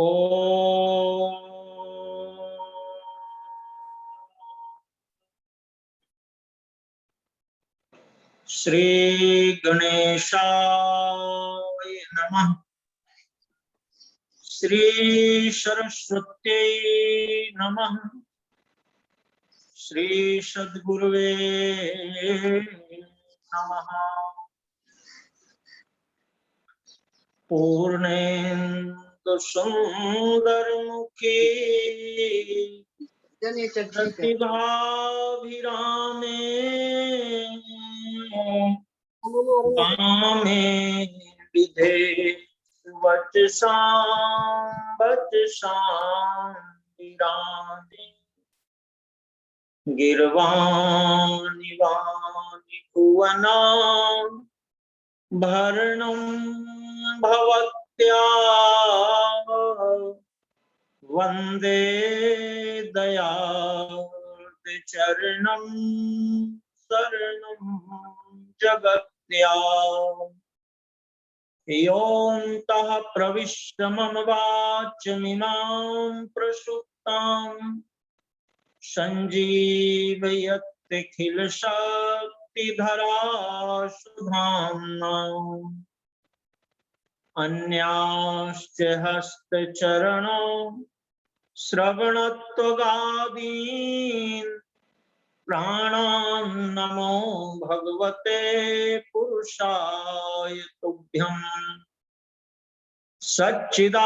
ओम श्री गणेशाय नमः। श्री सरस्वत्यै नमः। श्री सद्गुरुवे नमः। पूर्णेन्दु सुंदरमुखी प्रतिभाभिरामे कामे विधे वचसां विराजे गिर्वाणि वाणि भुवना भरणं भवत्या वन्दे दयार्द्रचरणं शरणं जगत्या योऽन्तः प्रविश्य मम वाचमिमां प्रसुप्तां सञ्जीवयत्यखिलशक्तिधरा सुधाम्ना अन्याश्च हस्तचरणौ श्रवणत्वगादीन् प्राणान् नमो भगवते पुरुषाय तुभ्यम् सच्चिदानन्दरूपाय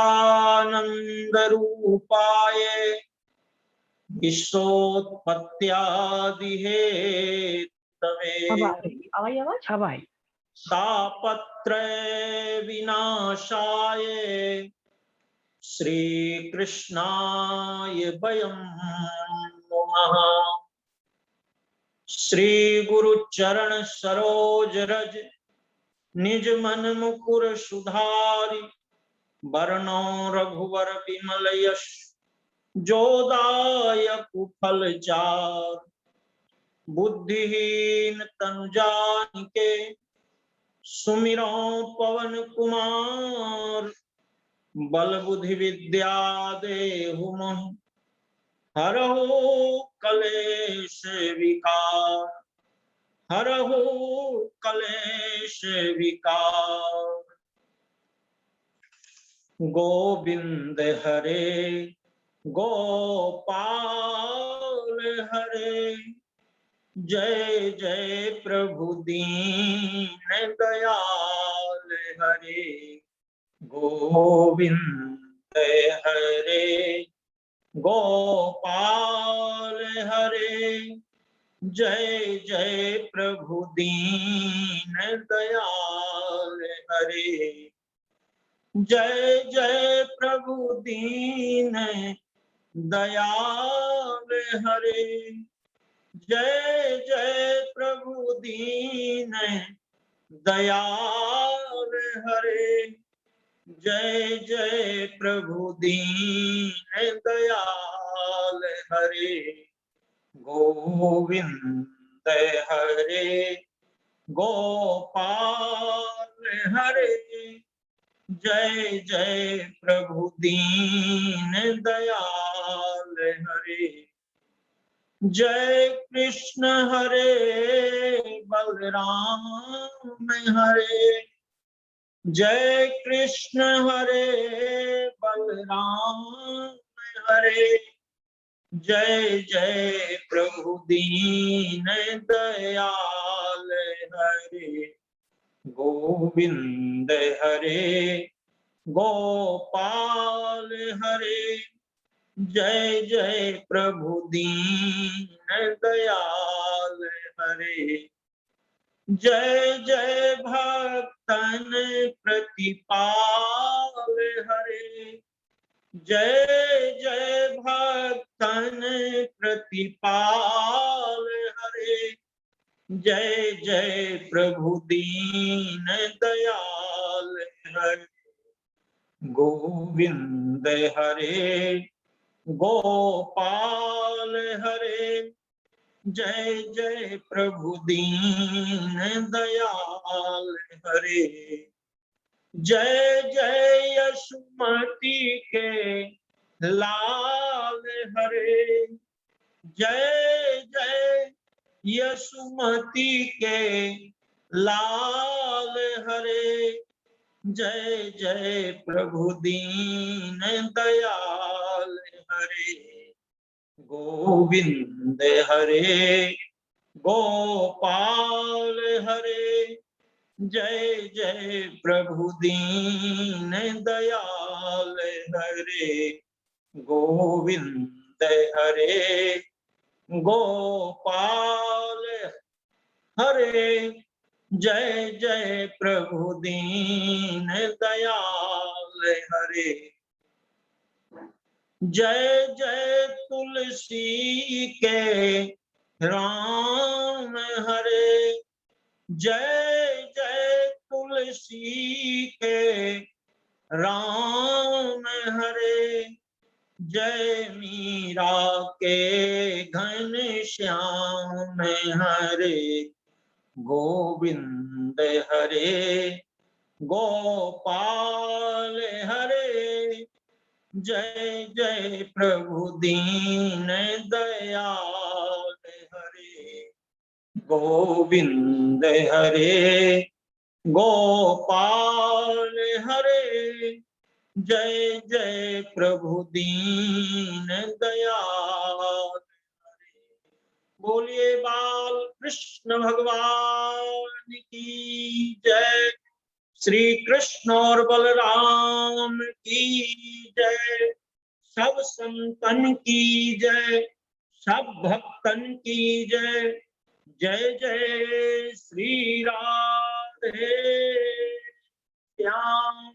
विश्वोत्पत्त्यादिहेतवे तापत्रय विनाशाय श्रीकृष्णाय वयं नमः। श्री गुरु चरण सरोज रज निज मन मुकुर सुधारि वरनो रघुवर विमल यश जोदायक फल चार बुद्धिहीन तनु जानिके सुमिरो पवन कुमार बल बुद्धि विद्या देहु मोहि हरहु कलेश विकार हरहु कलेश विकार। गोविंद हरे गोपाल हरे जय जय प्रभु दीन दयाल हरे गोविंद हरे गोपाल हरे जय जय प्रभु दीन दयाल हरे जय जय प्रभु दीन दयाल हरे जय जय प्रभु दीन दयाल हरे जय जय प्रभु दीन दयाल हरे गोविंद हरे गोपाल हरे जय जय प्रभु दीन दयाल हरे जय कृष्ण हरे बलराम हरे जय कृष्ण हरे बलराम हरे जय जय प्रभु दीन दयाल हरे गोविंद हरे गोपाल हरे जय जय प्रभु दीन दयाल हरे जय जय भक्तन प्रतिपाल हरे जय जय भक्तन प्रतिपाल हरे जय जय प्रभु दीन दयाल हरे गोविंद हरे गोपाल हरे जय जय प्रभु दीन दयाल हरे जय जय यशुमती के लाल हरे, जय जय यशुमती के लाल हरे, जय जय प्रभु दीन दयाल हरे, गोविंद हरे गोपाल हरे, जय जय प्रभु दीन दयाल हरे, गोविंद हरे गोपाल हरे, जय जय प्रभु दीन दयाल हरे, जय जय तुलसी के राम हरे, जय जय तुलसी के राम हरे, जय मीरा के घन श्याम हरे, गोविंद हरे गोपाल हरे, जय जय प्रभु दीन दयाल हरे, गोविंद हरे गोपाल हरे, जय जय प्रभु दीन दयाल हरे। बोलिए बाल कृष्ण भगवान की जय, श्री कृष्ण और बलराम की जय, सब संतन की जय, सब भक्तन की जय, जय जय श्री राधे श्याम।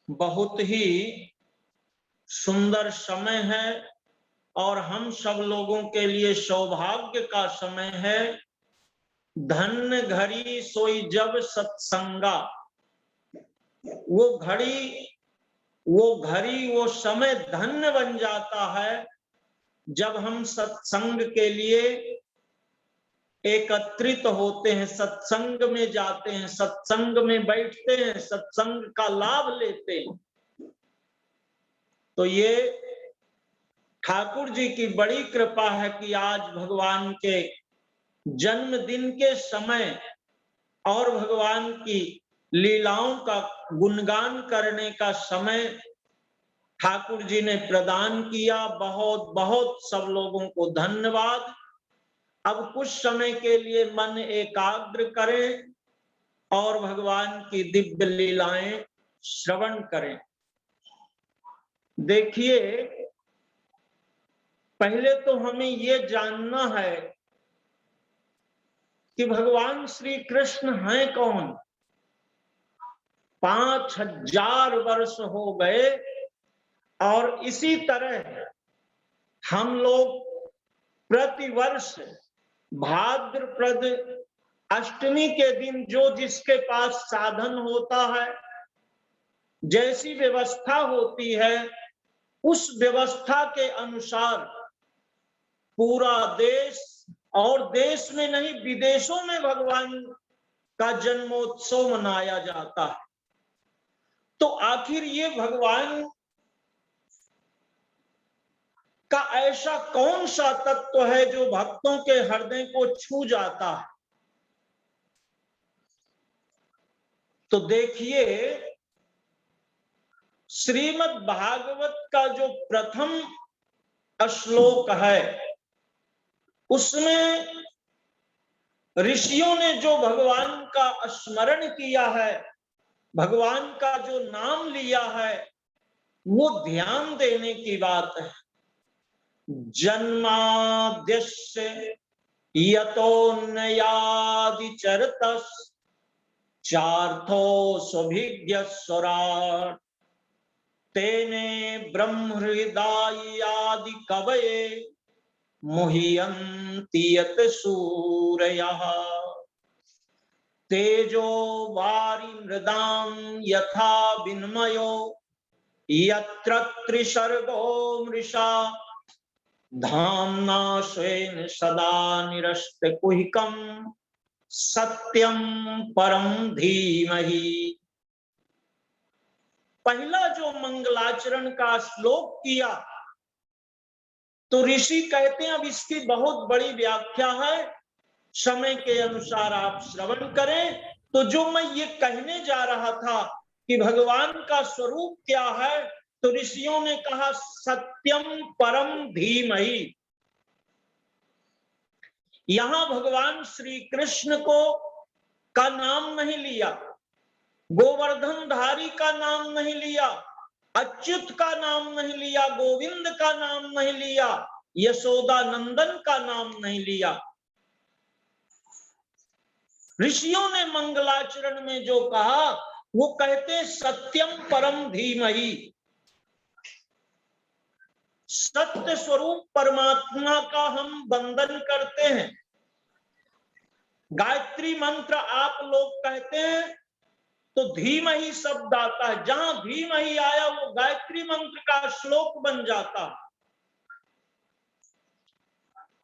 बहुत ही सुंदर समय है और हम सब लोगों के लिए सौभाग्य का समय है। धन्य घड़ी सोई जब सत्संगा, वो घड़ी वो समय धन्य बन जाता है जब हम सत्संग के लिए एकत्रित होते हैं, सत्संग में जाते हैं, सत्संग में बैठते हैं, सत्संग का लाभ लेते हैं। तो ये ठाकुर जी की बड़ी कृपा है कि आज भगवान के जन्मदिन के समय और भगवान की लीलाओं का गुणगान करने का समय ठाकुर जी ने प्रदान किया। बहुत बहुत सब लोगों को धन्यवाद। अब कुछ समय के लिए मन एकाग्र करें और भगवान की दिव्य लीलाएं श्रवण करें। देखिए, पहले तो हमें ये जानना है कि भगवान श्री कृष्ण हैं कौन। 5000 वर्ष हो गए और इसी तरह हम लोग प्रतिवर्ष भाद्रपद अष्टमी के दिन जो जिसके पास साधन होता है, जैसी व्यवस्था होती है, उस व्यवस्था के अनुसार पूरा देश और देश में नहीं विदेशों में भगवान का जन्मोत्सव मनाया जाता है। तो आखिर ये भगवान का ऐसा कौन सा तत्व है जो भक्तों के हृदय को छू जाता है? तो देखिए, श्रीमद् भागवत का जो प्रथम श्लोक है, उसमें ऋषियों ने जो भगवान का स्मरण किया है, भगवान का जो नाम लिया है, वो ध्यान देने की बात है। जन्माद्यस्य यतोन्नयादिचरतस् चार्थोऽस्वभिज्ञस्वराट् तेने ब्रह्महृदायादि कवये मुह्यन्ति यत् सूरयः तेजो वारि मृदां यथा विनिमयो यत्र त्रिसर्गो मृषा धाम्ना स्वेन सदा निरस्तकुहकम् सत्यम परम धीमहि। पहला जो मंगलाचरण का श्लोक किया तो ऋषि कहते हैं अब इसकी बहुत बड़ी व्याख्या है, समय के अनुसार आप श्रवण करें। तो जो मैं ये कहने जा रहा था कि भगवान का स्वरूप क्या है, तो ऋषियों ने कहा सत्यम परम धीमहि। यहां भगवान श्री कृष्ण को का नाम नहीं लिया, गोवर्धनधारी का नाम नहीं लिया, अच्युत का नाम नहीं लिया, गोविंद का नाम नहीं लिया, यशोदा नंदन का नाम नहीं लिया। ऋषियों ने मंगलाचरण में जो कहा वो कहते सत्यम परम धीमहि। सत्य स्वरूप परमात्मा का हम वंदन करते हैं। गायत्री मंत्र आप लोग कहते हैं तो धीमहि शब्द आता है, जहां धीमहि आया वो गायत्री मंत्र का श्लोक बन जाता।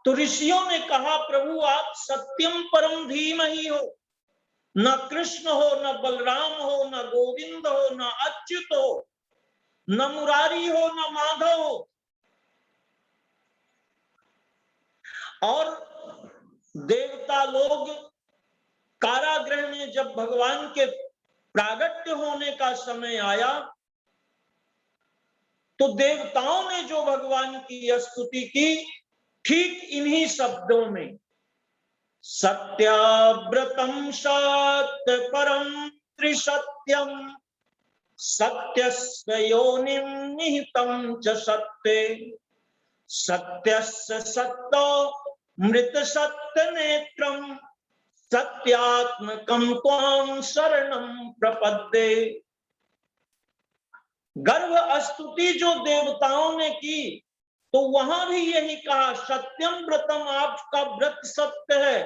तो ऋषियों ने कहा प्रभु आप सत्यम परम धीमहि हो, न कृष्ण हो, न बलराम हो, न गोविंद हो, न अच्युत हो, न मुरारी हो, न माधव हो। और देवता लोग कारागृह में जब भगवान के प्रागट्य होने का समय आया तो देवताओं ने जो भगवान की स्तुति की ठीक इन्हीं शब्दों में, सत्याव्रतम सत्य परम त्रिसत्यम सत्यस्य योनिम निहितम च सत्ये सत्यस्य सत्तो मृत सत्य नेत्रम सत्यात्मकम त्वां शरणं प्रपद्ये। गर्भ स्तुति जो देवताओं ने की तो वहां भी यही कहा सत्यम व्रतम, आपका व्रत सत्य है,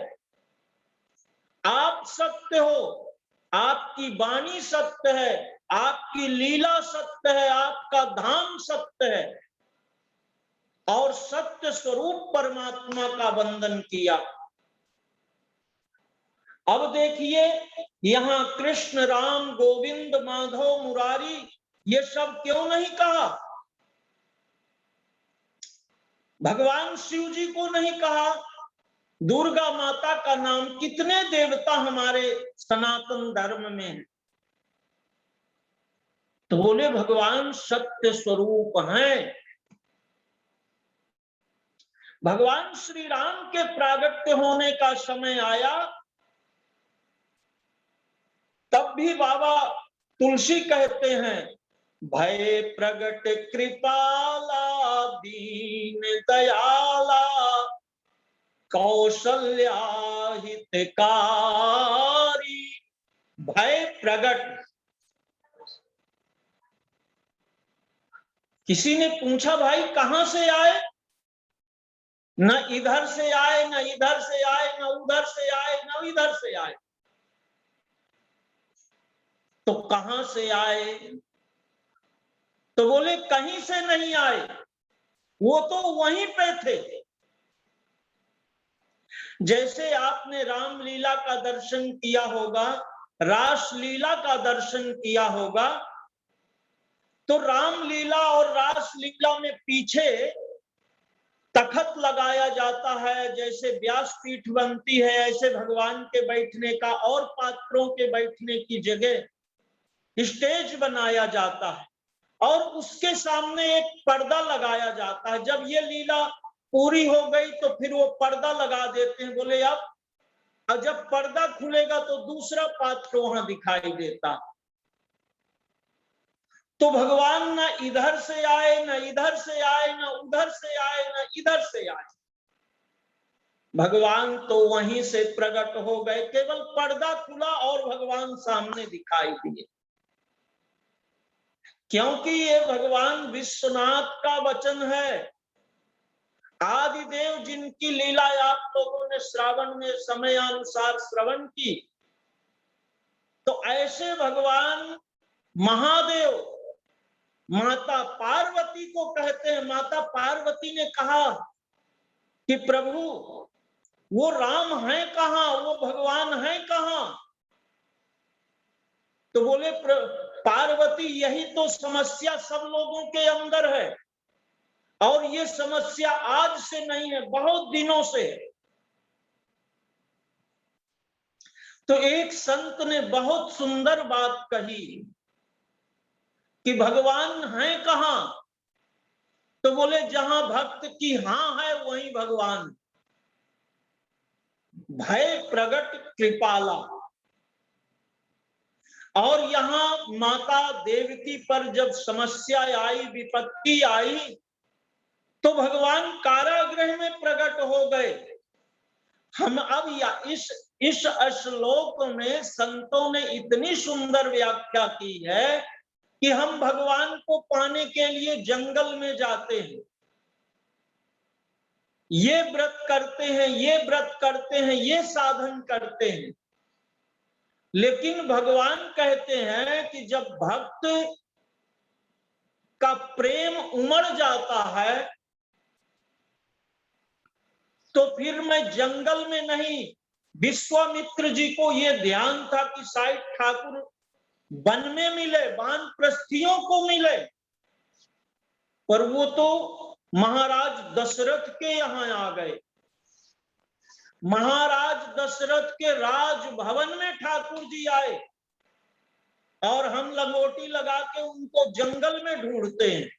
आप सत्य हो, आपकी वाणी सत्य है, आपकी लीला सत्य है, आपका धाम सत्य है। और सत्य स्वरूप परमात्मा का वंदन किया। अब देखिए यहां कृष्ण, राम, गोविंद, माधव, मुरारी ये सब क्यों नहीं कहा? भगवान शिव जी को नहीं कहा, दुर्गा माता का नाम, कितने देवता हमारे सनातन धर्म में हैं। तो बोले भगवान सत्य स्वरूप हैं। भगवान श्री राम के प्रागट्य होने का समय आया तब भी बाबा तुलसी कहते हैं भय प्रगट कृपाला दीन दयाला कौशल्या हितकारी। भय प्रगट, किसी ने पूछा भाई कहां से आए? न इधर से आए, न इधर से आए, न उधर से आए, न इधर से आए, तो कहां से आए? तो बोले कहीं से नहीं आए, वो तो वहीं पे थे। जैसे आपने रामलीला का दर्शन किया होगा, रासलीला का दर्शन किया होगा, तो रामलीला और रासलीला में पीछे तखत लगाया जाता है, जैसे व्यासपीठ बनती है ऐसे भगवान के बैठने का और पात्रों के बैठने की जगह स्टेज बनाया जाता है और उसके सामने एक पर्दा लगाया जाता है। जब ये लीला पूरी हो गई तो फिर वो पर्दा लगा देते हैं। बोले अब जब पर्दा खुलेगा तो दूसरा पात्र वहां दिखाई देता। तो भगवान न इधर से आए, न इधर से आए, न उधर से आए, न इधर से आए, भगवान तो वहीं से प्रकट हो गए। केवल पर्दा खुला और भगवान सामने दिखाई दिए, क्योंकि ये भगवान विश्वनाथ का वचन है। आदिदेव जिनकी लीला आप लोगों ने श्रावण में समयानुसार श्रवण की, तो ऐसे भगवान महादेव माता पार्वती को कहते हैं। माता पार्वती ने कहा कि प्रभु वो राम है कहाँ, वो भगवान है कहाँ? तो बोले पार्वती यही तो समस्या सब लोगों के अंदर है, और ये समस्या आज से नहीं है, बहुत दिनों से। तो एक संत ने बहुत सुंदर बात कही कि भगवान है कहाँ? तो बोले जहां भक्त की हां है वहीं भगवान। भय प्रगट कृपाला। और यहाँ माता देवकी पर जब समस्या आई, विपत्ति आई, तो भगवान कारागृह में प्रकट हो गए। हम अब इस श्लोक में संतों ने इतनी सुंदर व्याख्या की है कि हम भगवान को पाने के लिए जंगल में जाते हैं, ये व्रत करते हैं, ये व्रत करते हैं, ये साधन करते हैं, लेकिन भगवान कहते हैं कि जब भक्त का प्रेम उमड़ जाता है तो फिर मैं जंगल में नहीं। विश्वामित्र जी को यह ध्यान था कि शायद ठाकुर वन में मिले, वानप्रस्थियों को मिले, पर वो तो महाराज दशरथ के यहां आ गए। महाराज दशरथ के राजभवन में ठाकुर जी आए और हम लंगोटी लगा के उनको जंगल में ढूंढते हैं।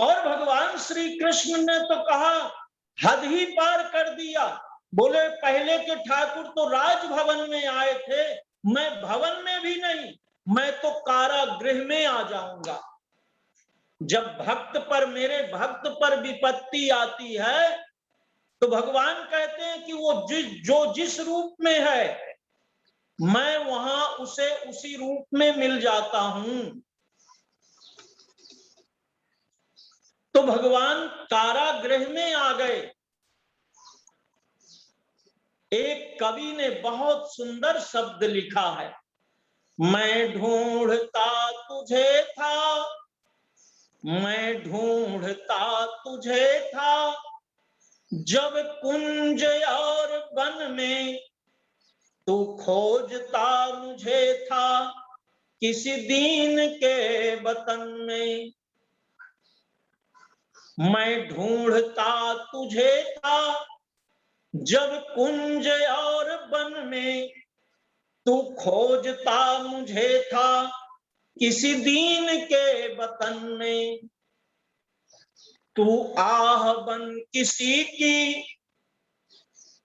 और भगवान श्री कृष्ण ने तो कहा हद ही पार कर दिया। बोले पहले के ठाकुर तो राजभवन में आए थे, मैं भवन में भी नहीं, मैं तो कारागृह में आ जाऊंगा। जब भक्त पर, मेरे भक्त पर विपत्ति आती है तो भगवान कहते हैं कि वो जो जिस रूप में है मैं वहां उसे उसी रूप में मिल जाता हूं। तो भगवान कारागृह में आ गए। एक कवि ने बहुत सुंदर शब्द लिखा है, मैं ढूंढता तुझे था, मैं ढूंढता तुझे था, जब कुंज और वन में तू खोजता मुझे था, किसी दीन के वतन में। मैं ढूंढता तुझे था जब कुंज और वन में तू खोजता मुझे था, किसी दीन के वतन में। तू आह बन किसी की,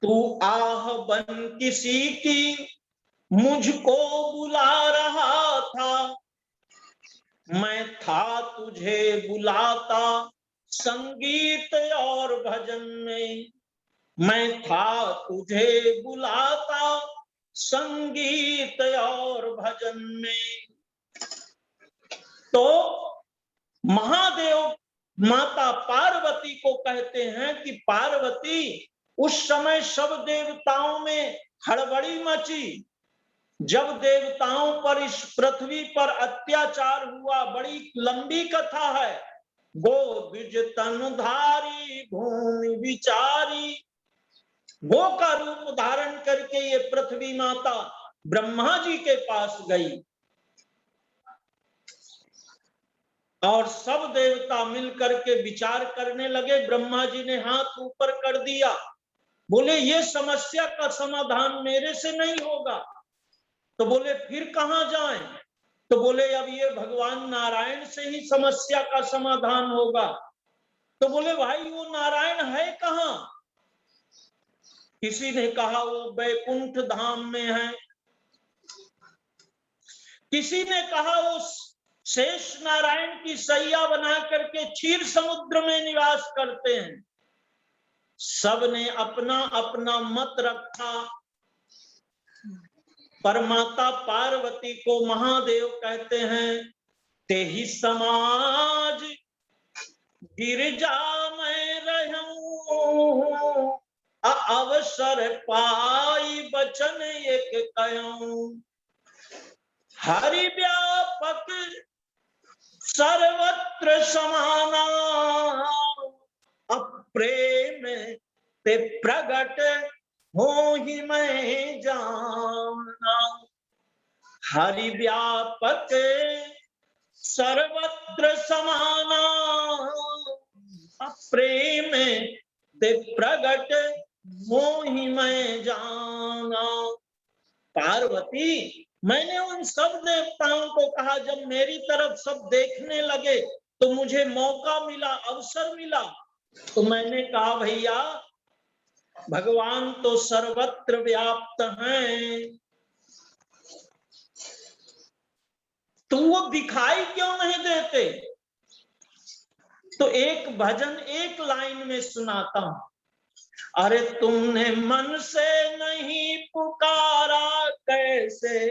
तू आह बन किसी की मुझको बुला रहा था, मैं था तुझे बुलाता संगीत और भजन में। मैं था तुझे बुलाता संगीत और भजन में। तो महादेव माता पार्वती को कहते हैं कि पार्वती, उस समय सब देवताओं में हड़बड़ी मची, जब देवताओं पर इस पृथ्वी पर अत्याचार हुआ। बड़ी लंबी कथा है। गो द्विज तनधारी भूमि विचारी, गो का रूप धारण करके ये पृथ्वी माता ब्रह्मा जी के पास गई और सब देवता मिलकर के विचार करने लगे। ब्रह्मा जी ने हाथ ऊपर कर दिया, बोले ये समस्या का समाधान मेरे से नहीं होगा। तो बोले फिर कहां जाएं? तो बोले अब ये भगवान नारायण से ही समस्या का समाधान होगा। तो बोले भाई वो नारायण है कहां? किसी ने कहा वो बैकुंठ धाम में है, किसी ने कहा वो शेष नारायण की सैया बना करके क्षीर समुद्र में निवास करते हैं। सबने अपना अपना मत रखा। पर माता पार्वती को महादेव कहते हैं, ते ही समाज गिरजा में रहूं, अवसर पाई बचन एक कहूं। हरि व्यापक सर्वत्र समाना, प्रेम ते प्रगट हो ही मैं जाना। हरि व्यापक सर्वत्र समाना, प्रेम ते प्रगट हो ही मैं जाना। पार्वती, मैंने उन सब देवताओं को कहा, जब मेरी तरफ सब देखने लगे तो मुझे मौका मिला, अवसर मिला, तो मैंने कहा भैया भगवान तो सर्वत्र व्याप्त हैं, तो वो दिखाई क्यों नहीं देते? तो एक भजन एक लाइन में सुनाता हूं। अरे तुमने मन से नहीं पुकारा, कैसे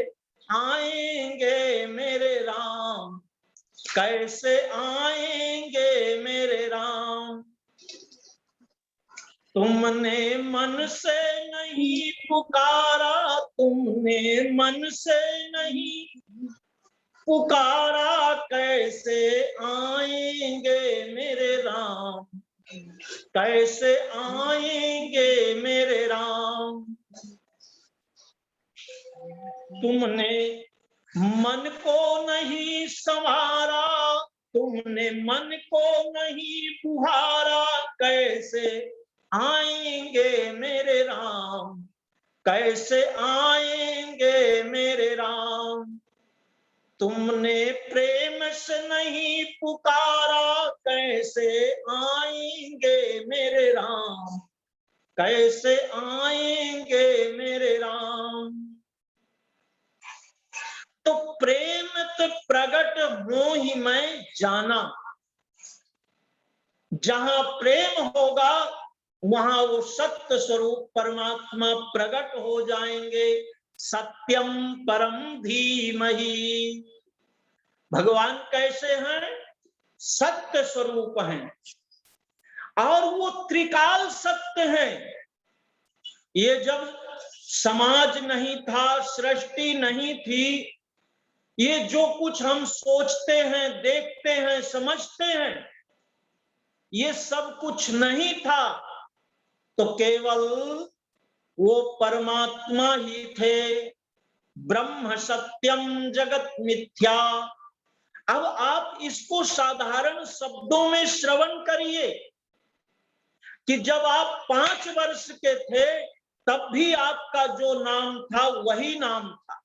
आएंगे मेरे राम, कैसे आएंगे मेरे राम। तुमने मन से नहीं पुकारा, तुमने मन से नहीं पुकारा, कैसे आएंगे मेरे राम, कैसे आएंगे मेरे राम। तुमने मन को नहीं संवारा, तुमने मन को नहीं पुहारा, कैसे आएंगे मेरे राम, कैसे आएंगे मेरे राम। तुमने प्रेम से नहीं पुकारा, कैसे आएंगे मेरे राम, कैसे आएंगे मेरे राम। तो प्रेम ते प्रगट हो ही मैं जाना। जहां प्रेम होगा वहां वो सत्य स्वरूप परमात्मा प्रकट हो जाएंगे। सत्यम परम धीमहि। भगवान कैसे हैं? सत्य स्वरूप हैं, और वो त्रिकाल सत्य हैं। ये जब समाज नहीं था, सृष्टि नहीं थी, ये जो कुछ हम सोचते हैं, देखते हैं, समझते हैं, ये सब कुछ नहीं था, तो केवल वो परमात्मा ही थे। ब्रह्म सत्यम जगत मिथ्या। अब आप इसको साधारण शब्दों में श्रवण करिए कि जब आप 5 वर्ष के थे तब भी आपका जो नाम था वही नाम था।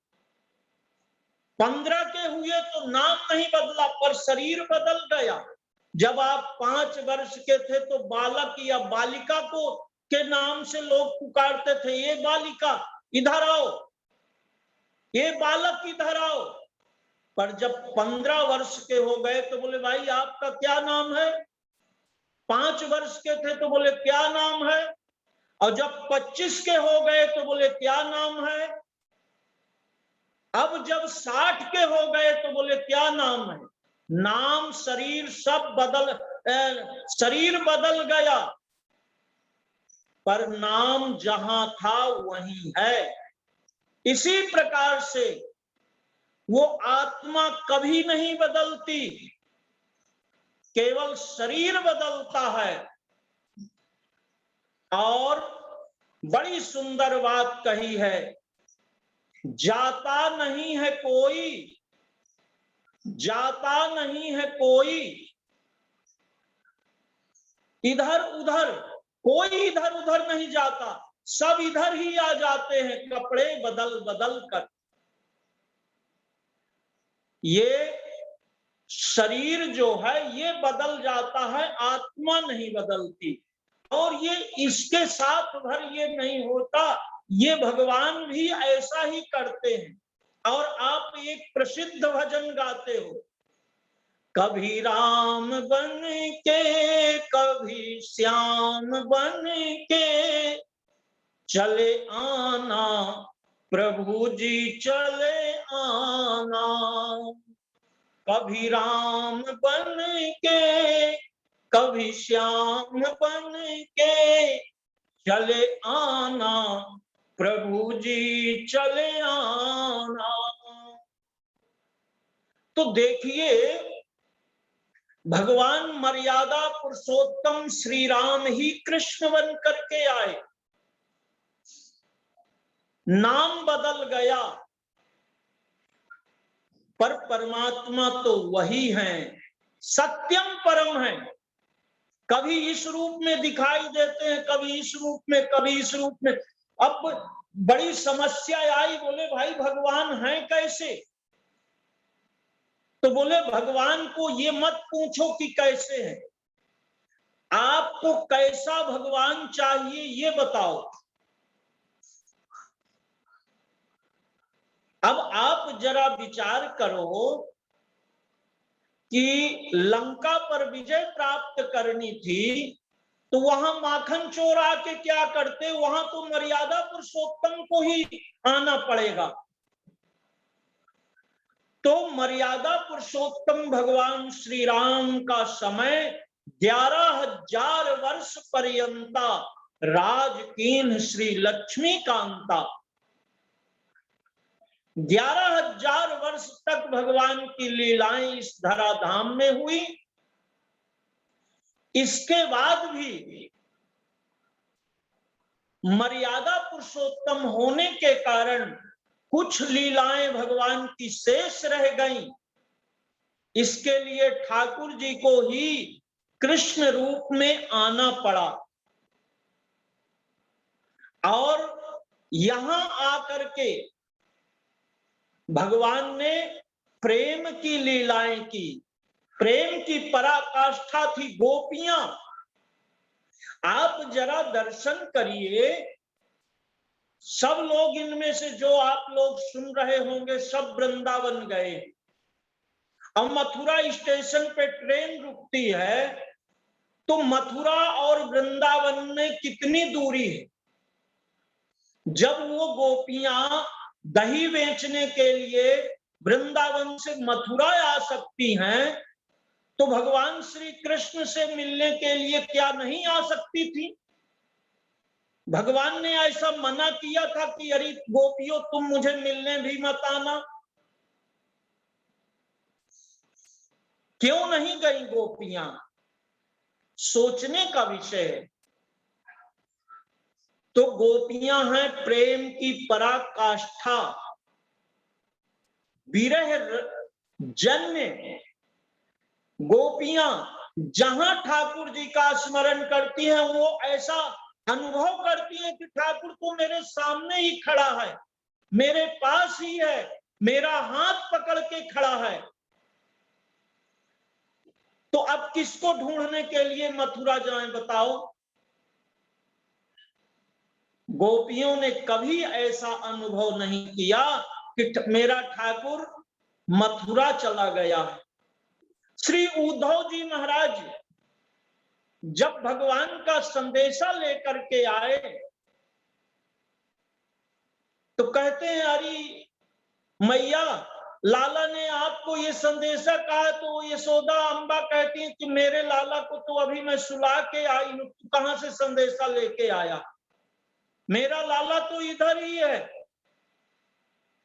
15 के हुए तो नाम नहीं बदला, पर शरीर बदल गया। जब आप 5 वर्ष के थे तो बालक या बालिका को के नाम से लोग पुकारते थे, ये बालिका इधर आओ, ये बालक इधर आओ। पर जब 15 वर्ष के हो गए तो बोले भाई आपका क्या नाम है? 5 वर्ष के थे तो बोले क्या नाम है? और जब 25 के हो गए तो बोले क्या नाम है? अब जब 60 के हो गए तो बोले क्या नाम है? नाम शरीर सब शरीर बदल गया, पर नाम जहां था वही है। इसी प्रकार से वो आत्मा कभी नहीं बदलती, केवल शरीर बदलता है। और बड़ी सुंदर बात कही है, जाता नहीं है कोई, जाता नहीं है कोई इधर उधर, कोई इधर उधर नहीं जाता, सब इधर ही आ जाते हैं कपड़े बदल बदल कर। ये शरीर जो है ये बदल जाता है, आत्मा नहीं बदलती। और ये इसके साथ भर ये नहीं होता, ये भगवान भी ऐसा ही करते हैं। और आप एक प्रसिद्ध भजन गाते हो, कभी राम बन के कभी श्याम बन के चले आना, प्रभु जी चले आना। कभी राम बन के कभी श्याम बन के चले आना, प्रभु जी चले आना। तो देखिए भगवान मर्यादा पुरुषोत्तम श्री राम ही कृष्ण बन करके आए, नाम बदल गया पर परमात्मा तो वही है, सत्यम परम है। कभी इस रूप में दिखाई देते हैं, कभी इस रूप में, कभी इस रूप में। अब बड़ी समस्या आई, बोले भाई भगवान है कैसे? तो बोले भगवान को ये मत पूछो कि कैसे है, आपको कैसा भगवान चाहिए ये बताओ। अब आप जरा विचार करो कि लंका पर विजय प्राप्त करनी थी, तो वहां माखन चोर आके क्या करते? वहां तो मर्यादा पुरुषोत्तम को ही आना पड़ेगा। तो मर्यादा पुरुषोत्तम भगवान श्री राम का समय 11,000 वर्ष पर्यंता राजकीन श्री लक्ष्मी कांता। 11,000 वर्ष तक भगवान की लीलाएं इस धराधाम में हुई। इसके बाद भी मर्यादा पुरुषोत्तम होने के कारण कुछ लीलाएं भगवान की शेष रह गईं। इसके लिए ठाकुर जी को ही कृष्ण रूप में आना पड़ा और यहां आकर के भगवान ने प्रेम की लीलाएं की। प्रेम की पराकाष्ठा थी गोपियां। आप जरा दर्शन करिए, सब लोग इनमें से जो आप लोग सुन रहे होंगे सब वृंदावन गए। अब मथुरा स्टेशन पे ट्रेन रुकती है, तो मथुरा और वृंदावन में कितनी दूरी है? जब वो गोपियां दही बेचने के लिए वृंदावन से मथुरा आ सकती हैं, तो भगवान श्री कृष्ण से मिलने के लिए क्या नहीं आ सकती थी? भगवान ने ऐसा मना किया था कि अरे गोपियों तुम मुझे मिलने भी मत आना। क्यों नहीं गई गोपियां? सोचने का विषय है। तो गोपियां हैं प्रेम की पराकाष्ठा, विरह जन्य गोपियां जहां ठाकुर जी का स्मरण करती हैं, वो ऐसा अनुभव करती हैं कि ठाकुर तो मेरे सामने ही खड़ा है, मेरे पास ही है, मेरा हाथ पकड़ के खड़ा है। तो अब किसको ढूंढने के लिए मथुरा जाएं बताओ? गोपियों ने कभी ऐसा अनुभव नहीं किया कि मेरा ठाकुर मथुरा चला गया है। श्री उद्धव जी महाराज जब भगवान का संदेशा लेकर के आए, तो कहते हैं अरे मैया, लाला ने आपको ये संदेशा कहा। तो यशोदा अम्बा कहती है कि मेरे लाला को तो अभी मैं सुला के आई हूं, तू कहां से संदेशा लेके आया? मेरा लाला तो इधर ही है,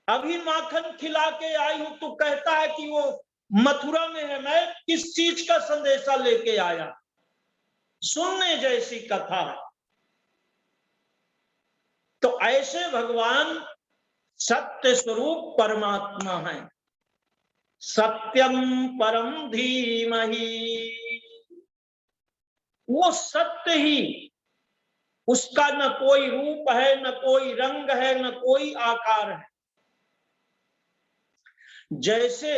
अभी माखन खिला के आई हूं, तू कहता है कि वो मथुरा में है। मैं किस चीज का संदेशा लेके आया? सुनने जैसी कथा है। तो ऐसे भगवान सत्य स्वरूप परमात्मा है। सत्यम परम धीमहि, वो सत्य ही, उसका न कोई रूप है, न कोई रंग है, न कोई आकार है। जैसे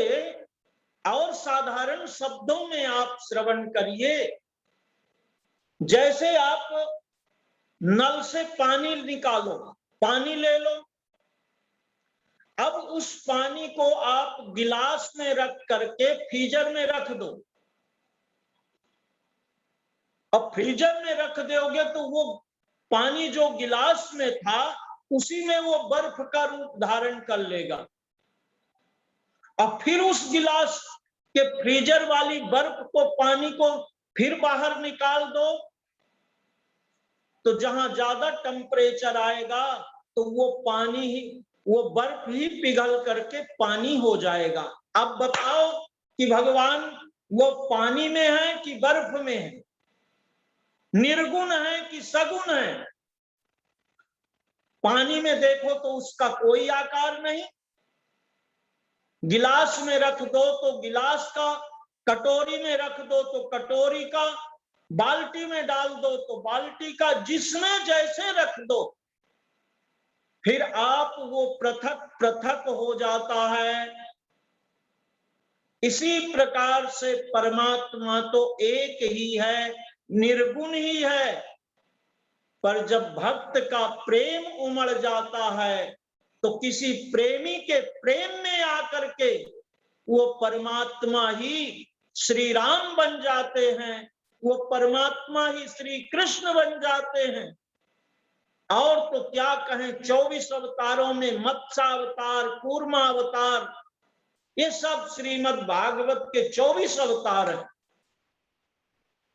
और साधारण शब्दों में आप श्रवण करिए, जैसे आप नल से पानी निकालो, पानी ले लो, अब उस पानी को आप गिलास में रख करके फ्रीजर में रख दो। अब फ्रीजर में रख दोगे तो वो पानी जो गिलास में था उसी में वो बर्फ का रूप धारण कर लेगा। अब फिर उस गिलास के फ्रीजर वाली बर्फ को, पानी को फिर बाहर निकाल दो, तो जहां ज्यादा टेम्परेचर आएगा तो वो पानी ही, वो बर्फ ही पिघल करके पानी हो जाएगा। अब बताओ कि भगवान वो पानी में है कि बर्फ में है, निर्गुण है कि सगुण है। पानी में देखो तो उसका कोई आकार नहीं, गिलास में रख दो तो गिलास का, कटोरी में रख दो तो कटोरी का, बाल्टी में डाल दो तो बाल्टी का, जिसमें जैसे रख दो फिर आप वो पृथक पृथक हो जाता है। इसी प्रकार से परमात्मा तो एक ही है, निर्गुण ही है, पर जब भक्त का प्रेम उमड़ जाता है तो किसी प्रेमी के प्रेम में आकर के वो परमात्मा ही श्री राम बन जाते हैं, वो परमात्मा ही श्री कृष्ण बन जाते हैं। और तो क्या कहें, 24 अवतारों में मत्स्यावतार, कूर्मावतार, ये सब श्रीमद् भागवत के 24 अवतार हैं।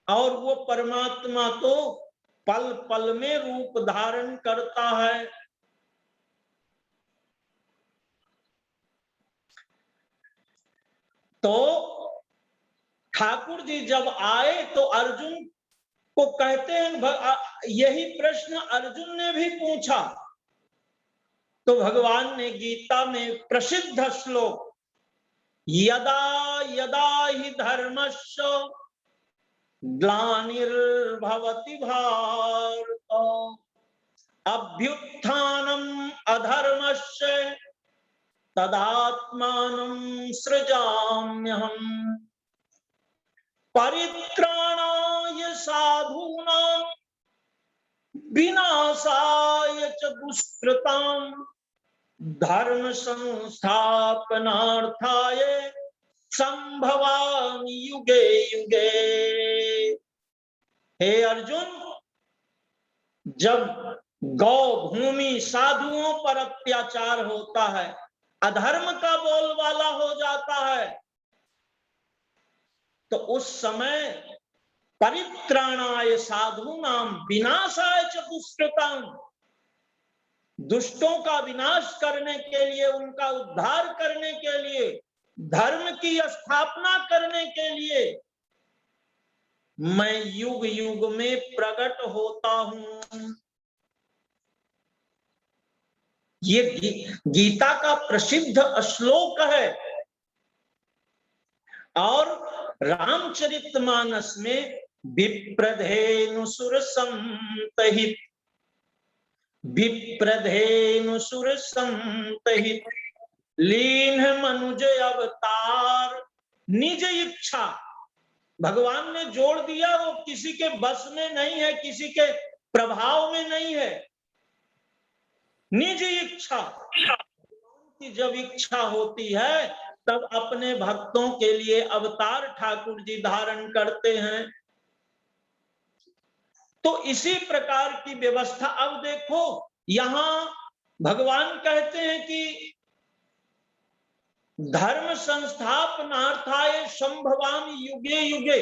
और वो परमात्मा तो पल पल में रूप धारण करता है। तो ठाकुर जी जब आए तो अर्जुन को कहते हैं, यही प्रश्न अर्जुन ने भी पूछा, तो भगवान ने गीता में प्रसिद्ध श्लोक यदा यदा हि धर्मस्य ग्लानिर्भवति भारत अभ्युत्थानम् अधर्मस्य तदात्मानं सृजाम्यहम् परित्राणाय साधूनां विनाशाय च दुष्कृतां धर्म संस्थापनार्थाय संभवामि युगे युगे। हे अर्जुन, जब गौ भूमि साधुओं पर अत्याचार होता है, अधर्म का बोलबाला हो जाता है, तो उस समय परित्राणाय साधूनां विनाशाय च दुष्कृतां, दुष्टों का विनाश करने के लिए, उनका उद्धार करने के लिए, धर्म की स्थापना करने के लिए मैं युग युग में प्रकट होता हूं। ये गीता का प्रसिद्ध श्लोक है। और रामचरितमानस में विप्रधेनुसुर संतहित, विप्रधेनुसुर संतहित लीन मनुज अवतार निज इच्छा, भगवान ने जोड़ दिया, वो किसी के बस में नहीं है, किसी के प्रभाव में नहीं है, निज इच्छा की जब इच्छा होती है तब अपने भक्तों के लिए अवतार ठाकुर जी धारण करते हैं। तो इसी प्रकार की व्यवस्था। अब देखो, यहां भगवान कहते हैं कि धर्म संस्थापनार्थाय संभवामि युगे युगे,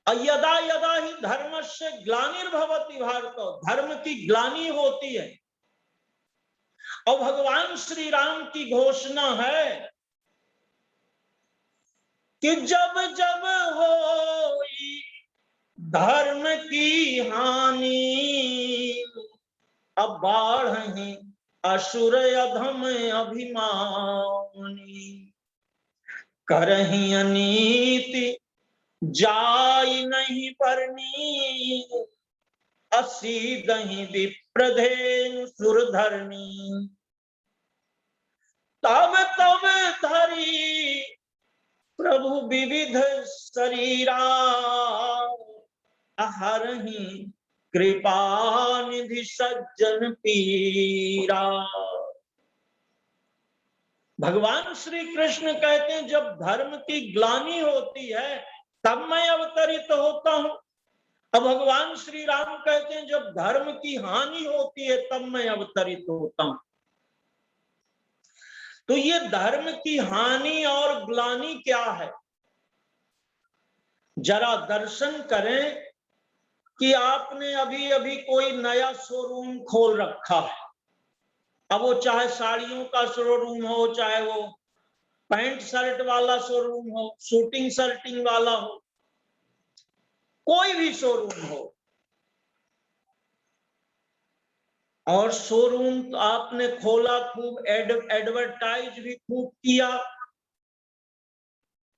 यदा यदा ही धर्मस्य ग्लानिर्भवति भारत, धर्म की ग्लानि होती है। और भगवान श्री राम की घोषणा है कि जब जब होई धर्म की हानि, अब बाढ़हि असुर अधम अभिमानी, करहि अनीति जाय नहीं परनी, असीदहि विप्रधेनु सुरधरनी, तब तब धरी प्रभु विविध शरीरा, अहरहि कृपा निधि सज्जन पीरा। भगवान श्री कृष्ण कहते हैं जब धर्म की ग्लानि होती है तब मैं अवतरित होता हूं। अब भगवान श्री राम कहते हैं जब धर्म की हानि होती है तब मैं अवतरित होता हूं। तो ये धर्म की हानि और ग्लानि क्या है, जरा दर्शन करें कि आपने अभी अभी कोई नया शोरूम खोल रखा है। अब वो चाहे साड़ियों का शोरूम हो, चाहे वो पैंट शर्ट वाला शोरूम हो, शूटिंग शर्टिंग वाला हो, कोई भी शोरूम हो, और शोरूम आपने खोला, खूब एडवर्टाइज भी खूब किया,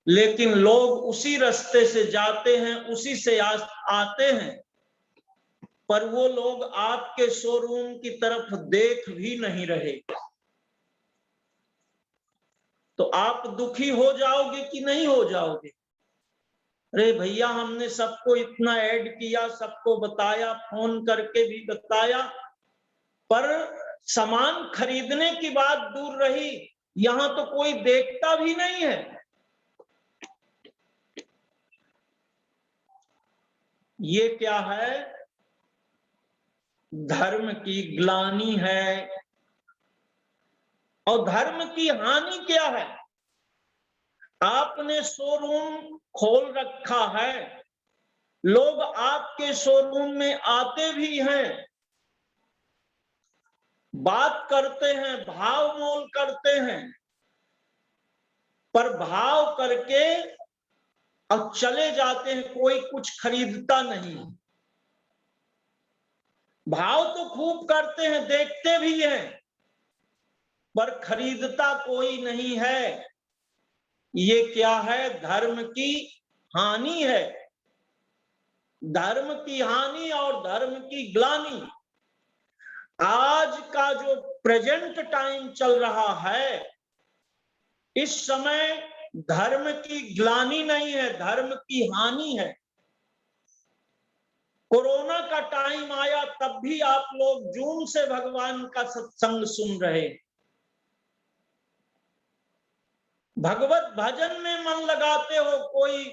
लेकिन लोग उसी रास्ते से जाते हैं, उसी से आते हैं, पर वो लोग आपके शोरूम की तरफ देख भी नहीं रहे, तो आप दुखी हो जाओगे कि नहीं हो जाओगे? अरे भैया, हमने सबको इतना ऐड किया, सबको बताया, फोन करके भी बताया, पर सामान खरीदने की बात दूर रही, यहां तो कोई देखता भी नहीं है। ये क्या है? धर्म की ग्लानि है। और धर्म की हानि क्या है? आपने शोरूम खोल रखा है, लोग आपके शोरूम में आते भी हैं, बात करते हैं, भाव मोल करते हैं, पर भाव करके अब चले जाते हैं, कोई कुछ खरीदता नहीं। भाव तो खूब करते हैं, देखते भी हैं, पर खरीदता कोई नहीं है। ये क्या है? धर्म की हानि है। धर्म की हानि और धर्म की ग्लानि। आज का जो प्रेजेंट टाइम चल रहा है, इस समय धर्म की ग्लानि नहीं है, धर्म की हानि है। कोरोना का टाइम आया, तब भी आप लोग जून से भगवान का सत्संग सुन रहे, भगवत भजन में मन लगाते हो, कोई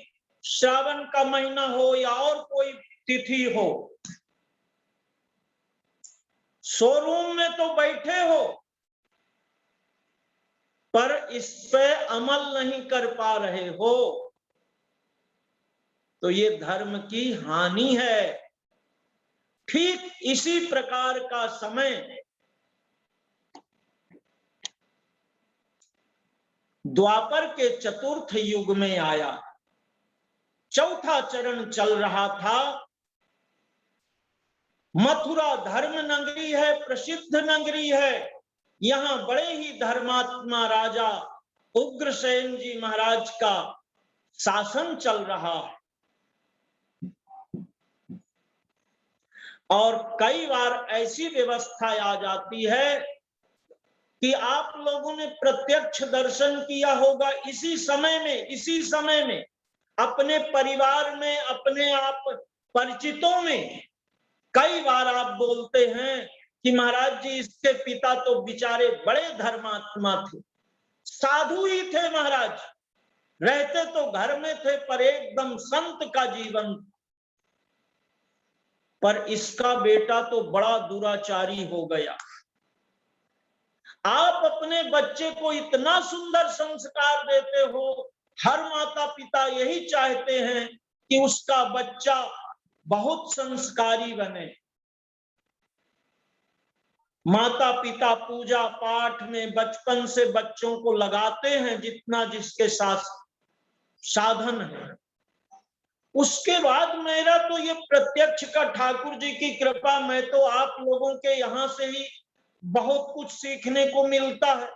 श्रावण का महीना हो या और कोई तिथि हो, शोरूम में तो बैठे हो, पर इस पे अमल नहीं कर पा रहे हो, तो ये धर्म की हानि है। ठीक इसी प्रकार का समय द्वापर के चतुर्थ युग में आया। चौथा चरण चल रहा था। मथुरा धर्म नगरी है, प्रसिद्ध नगरी है, यहां बड़े ही धर्मात्मा राजा उग्रसेन जी महाराज का शासन चल रहा है। और कई बार ऐसी व्यवस्था आ जाती है कि आप लोगों ने प्रत्यक्ष दर्शन किया होगा, इसी समय में अपने परिवार में, अपने आप परिचितों में कई बार आप बोलते हैं कि महाराज जी, इसके पिता तो बेचारे बड़े धर्मात्मा थे, साधु ही थे महाराज, रहते तो घर में थे, पर एकदम संत का जीवन, पर इसका बेटा तो बड़ा दुराचारी हो गया। आप अपने बच्चे को इतना सुंदर संस्कार देते हो, हर माता पिता यही चाहते हैं कि उसका बच्चा बहुत संस्कारी बने। माता पिता पूजा पाठ में बचपन से बच्चों को लगाते हैं, जितना जिसके साथ साधन है। उसके बाद मेरा तो ये प्रत्यक्ष का ठाकुर जी की कृपा, मैं तो आप लोगों के यहाँ से ही बहुत कुछ सीखने को मिलता है।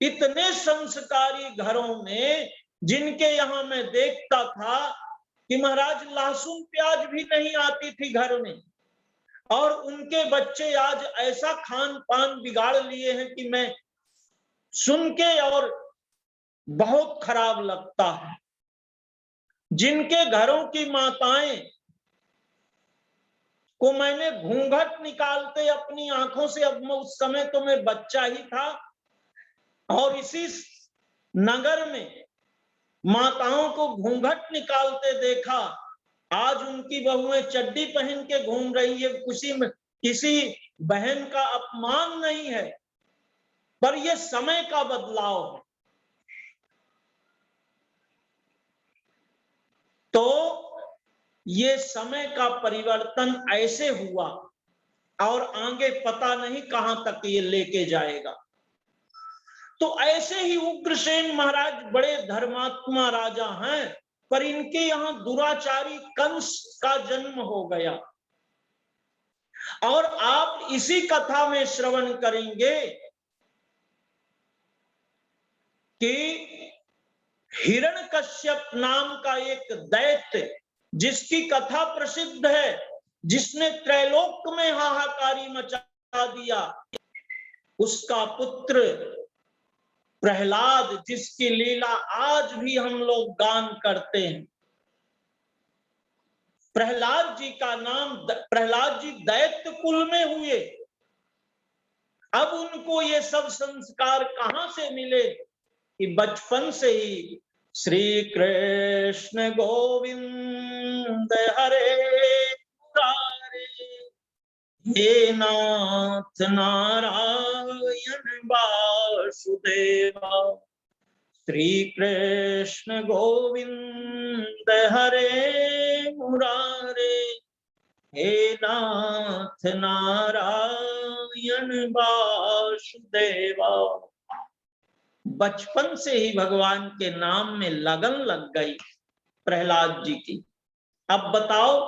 इतने संस्कारी घरों में, जिनके यहाँ मैं देखता था कि महाराज लहसुन प्याज भी नहीं आती थी घर में, और उनके बच्चे आज ऐसा खान पान बिगाड़ लिए हैं कि मैं सुन के और बहुत खराब लगता है। जिनके घरों की माताएं को मैंने घूंघट निकालते अपनी आंखों से, अब उस समय तो मैं बच्चा ही था, और इसी नगर में माताओं को घूंघट निकालते देखा, आज उनकी बहुएं चड्डी पहन के घूम रही है। किसी बहन का अपमान नहीं है, पर यह समय का बदलाव है। तो ये समय का परिवर्तन ऐसे हुआ, और आगे पता नहीं कहां तक ये लेके जाएगा। तो ऐसे ही उग्रसेन महाराज बड़े धर्मात्मा राजा हैं, पर इनके यहां दुराचारी कंस का जन्म हो गया। और आप इसी कथा में श्रवण करेंगे कि हिरण्यकश्यप नाम का एक दैत्य, जिसकी कथा प्रसिद्ध है, जिसने त्रैलोक में हाहाकारी मचा दिया, उसका पुत्र प्रहलाद, जिसकी लीला आज भी हम लोग गान करते हैं। प्रहलाद जी का नाम, प्रहलाद जी दैत्य कुल में हुए। अब उनको ये सब संस्कार कहां से मिले कि बचपन से ही श्री कृष्ण गोविंद हरे मुरारे, हे नाथ नारायण वासुदेवा, श्री कृष्ण गोविंद हरे मुरारे, हे नाथ नारायण वासुदेवा। बचपन से ही भगवान के नाम में लगन लग गई प्रहलाद जी की। अब बताओ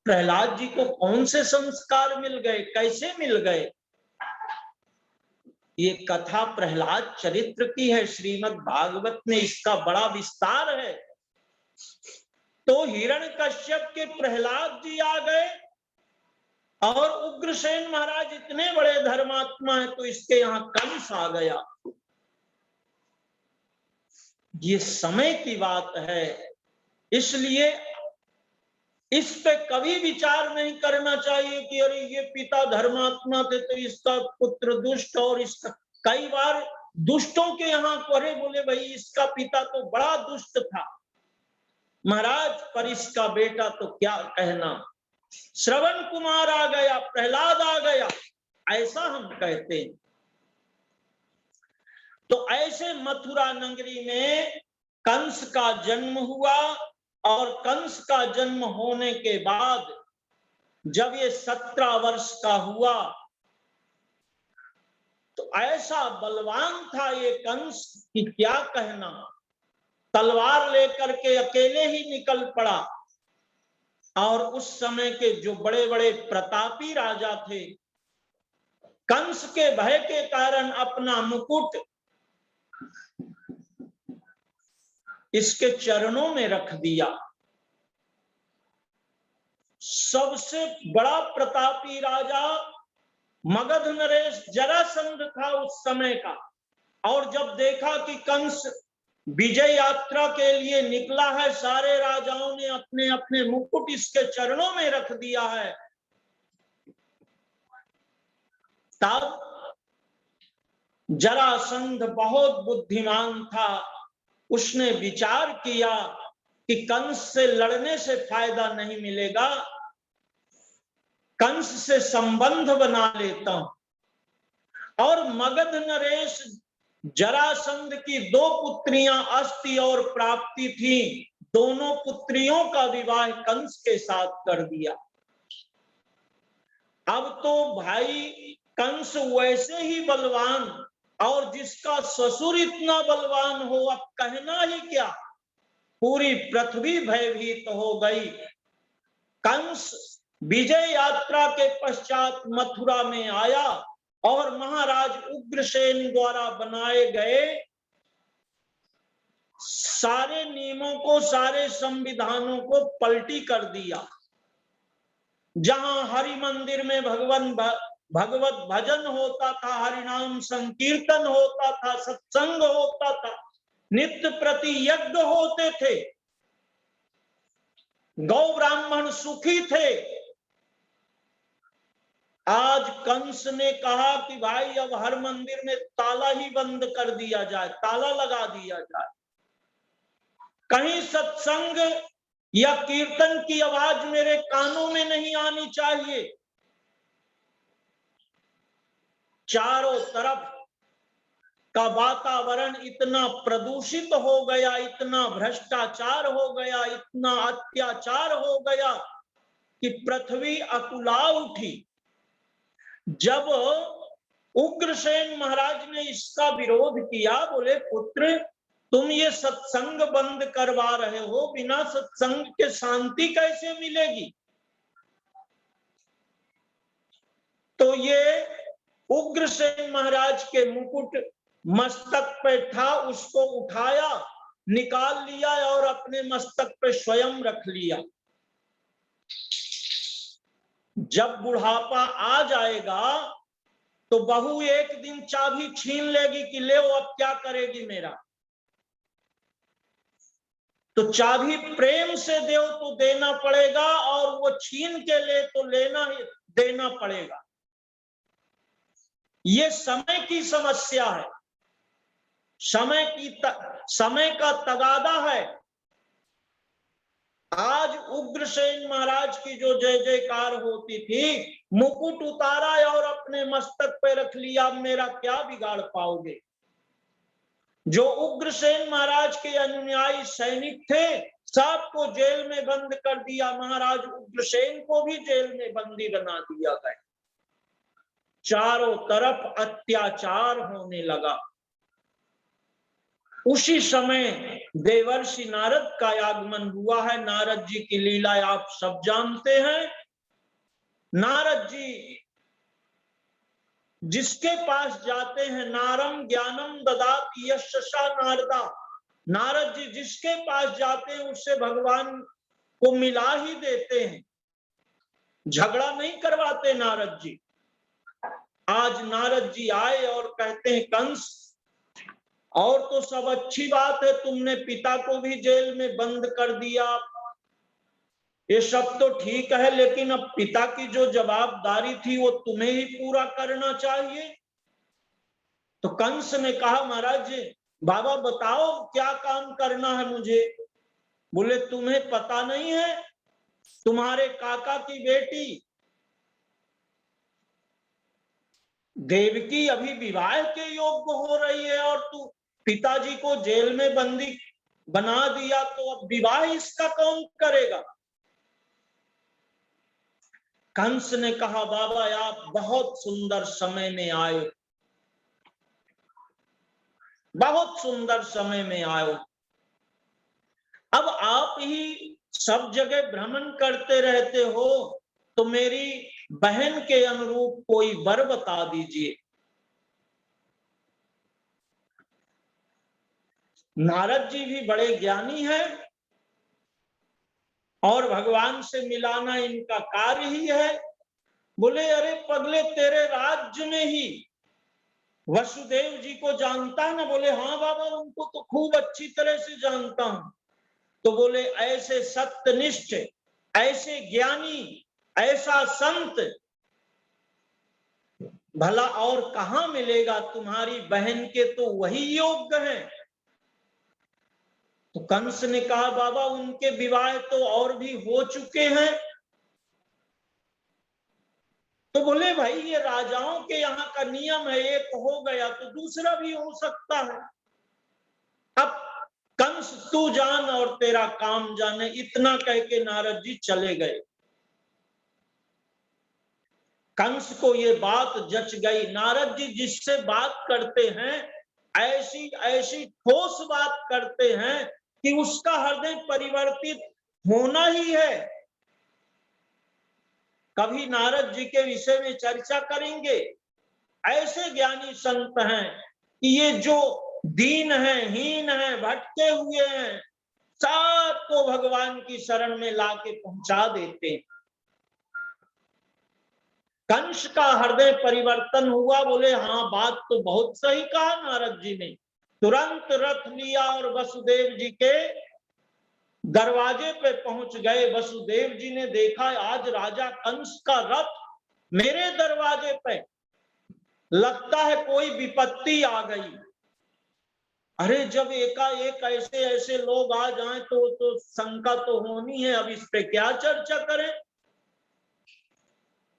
प्रहलाद जी को कौन से संस्कार मिल गए, कैसे मिल गए? ये कथा प्रहलाद चरित्र की है, श्रीमद् भागवत में इसका बड़ा विस्तार है। तो हिरण्यकश्यप के प्रहलाद जी आ गए और उग्रसेन महाराज इतने बड़े धर्मात्मा है, तो इसके यहां कंस आ गया। ये समय की बात है, इसलिए इस पे कभी विचार नहीं करना चाहिए कि अरे ये पिता धर्मात्मा थे तो इसका पुत्र दुष्ट, और इसका कई बार दुष्टों के यहाँ करे बोले भाई इसका पिता तो बड़ा दुष्ट था महाराज, पर इसका बेटा तो क्या कहना, श्रवण कुमार आ गया, प्रहलाद आ गया, ऐसा हम कहते हैं। तो ऐसे मथुरा नगरी में कंस का जन्म हुआ, और कंस का जन्म होने के बाद जब ये 17 वर्ष का हुआ तो ऐसा बलवान था ये कंस कि क्या कहना, तलवार लेकर के अकेले ही निकल पड़ा। और उस समय के जो बड़े बड़े प्रतापी राजा थे, कंस के भय के कारण अपना मुकुट इसके चरणों में रख दिया। सबसे बड़ा प्रतापी राजा मगध नरेश जरासंध था उस समय का, और जब देखा कि कंस विजय यात्रा के लिए निकला है, सारे राजाओं ने अपने अपने मुकुट इसके चरणों में रख दिया है, तब जरासंध बहुत बुद्धिमान था, उसने विचार किया कि कंस से लड़ने से फायदा नहीं मिलेगा, कंस से संबंध बना लेता हूं। और मगध नरेश जरासंध की 2 पुत्रियां अस्ति और प्राप्ति थी, दोनों पुत्रियों का विवाह कंस के साथ कर दिया। अब तो भाई कंस वैसे ही बलवान, और जिसका ससुर इतना बलवान हो, अब कहना ही क्या, पूरी पृथ्वी भयभीत हो गई। कंस विजय यात्रा के पश्चात मथुरा में आया और महाराज उग्रसेन द्वारा बनाए गए सारे नियमों को, सारे संविधानों को पलटी कर दिया। जहां हरि मंदिर में भगवत भजन होता था, हरिनाम संकीर्तन होता था, सत्संग होता था, नित्य प्रति यज्ञ होते थे, गौ ब्राह्मण सुखी थे, आज कंस ने कहा कि भाई अब हर मंदिर में ताला ही बंद कर दिया जाए, ताला लगा दिया जाए, कहीं सत्संग या कीर्तन की आवाज मेरे कानों में नहीं आनी चाहिए। चारों तरफ का वातावरण इतना प्रदूषित हो गया, इतना भ्रष्टाचार हो गया, इतना अत्याचार हो गया कि पृथ्वी अकुला उठी। जब उग्रसेन महाराज ने इसका विरोध किया, बोले पुत्र तुम ये सत्संग बंद करवा रहे हो, बिना सत्संग के शांति कैसे मिलेगी। तो ये उग्रसेन महाराज के मुकुट मस्तक पे था, उसको उठाया, निकाल लिया और अपने मस्तक पे स्वयं रख लिया। जब बुढ़ापा आ जाएगा तो बहू एक दिन चाबी छीन लेगी कि ले वो अब क्या करेगी मेरा। तो चाबी प्रेम से दो तो देना पड़ेगा, और वो छीन के ले तो लेना ही देना पड़ेगा। ये समय की समस्या है, समय का तगादा है। आज उग्रसेन महाराज की जो जय जयकार होती थी, मुकुट उतारा और अपने मस्तक पे रख लिया, मेरा क्या बिगाड़ पाओगे। जो उग्रसेन महाराज के अनुयायी सैनिक थे, सबको जेल में बंद कर दिया। महाराज उग्रसेन को भी जेल में बंदी बना दिया गया। चारों तरफ अत्याचार होने लगा। उसी समय देवर्षि नारद का आगमन हुआ है। नारद जी की लीला आप सब जानते हैं। नारद जी जिसके पास जाते हैं, नारम ज्ञानम ददाति यशसा नारदा, नारद जी जिसके पास जाते हैं उससे भगवान को मिला ही देते हैं, झगड़ा नहीं करवाते नारद जी। आज नारद जी आए और कहते हैं कंस, और तो सब अच्छी बात है, तुमने पिता को भी जेल में बंद कर दिया, ये सब तो ठीक है, लेकिन अब पिता की जो जवाबदारी थी वो तुम्हें ही पूरा करना चाहिए। तो कंस ने कहा महाराज बाबा बताओ क्या काम करना है मुझे। बोले तुम्हें पता नहीं है, तुम्हारे काका की बेटी देवकी अभी विवाह के योग्य हो रही है, और तू पिताजी को जेल में बंदी बना दिया, तो अब विवाह इसका कौन करेगा। कंस ने कहा बाबा आप बहुत सुंदर समय में आए, बहुत सुंदर समय में आए। अब आप ही सब जगह भ्रमण करते रहते हो, तो मेरी बहन के अनुरूप कोई वर बता दीजिए। नारद जी भी बड़े ज्ञानी हैं और भगवान से मिलाना इनका कार्य ही है। बोले अरे पगले तेरे राज्य में ही वसुदेव जी को जानता है ना। बोले हाँ बाबा उनको तो खूब अच्छी तरह से जानता हूं। तो बोले ऐसे सत्यनिष्ठ, ऐसे ज्ञानी, ऐसा संत भला और कहां मिलेगा, तुम्हारी बहन के तो वही योग्य हैं। तो कंस ने कहा बाबा उनके विवाह तो और भी हो चुके हैं। तो बोले भाई ये राजाओं के यहाँ का नियम है, एक हो गया तो दूसरा भी हो सकता है। अब कंस तू जान और तेरा काम जाने, इतना कह के नारद जी चले गए। कंस को ये बात जच गई। नारद जी जिससे बात करते हैं ऐसी ऐसी ठोस बात करते हैं कि उसका हृदय परिवर्तित होना ही है। कभी नारद जी के विषय में चर्चा करेंगे। ऐसे ज्ञानी संत हैं कि ये जो दीन है, हीन है, भटके हुए हैं, सबको भगवान की शरण में लाके पहुंचा देते हैं। कंस का हृदय परिवर्तन हुआ। बोले हाँ बात तो बहुत सही कहा नारद जी ने। तुरंत रथ लिया और वसुदेव जी के दरवाजे पे पहुंच गए। वसुदेव जी ने देखा आज राजा कंस का रथ मेरे दरवाजे पे, लगता है कोई विपत्ति आ गई। अरे जब एकाएक ऐसे ऐसे लोग आ जाएं तो शंका तो होनी है, अब इस पे क्या चर्चा करें।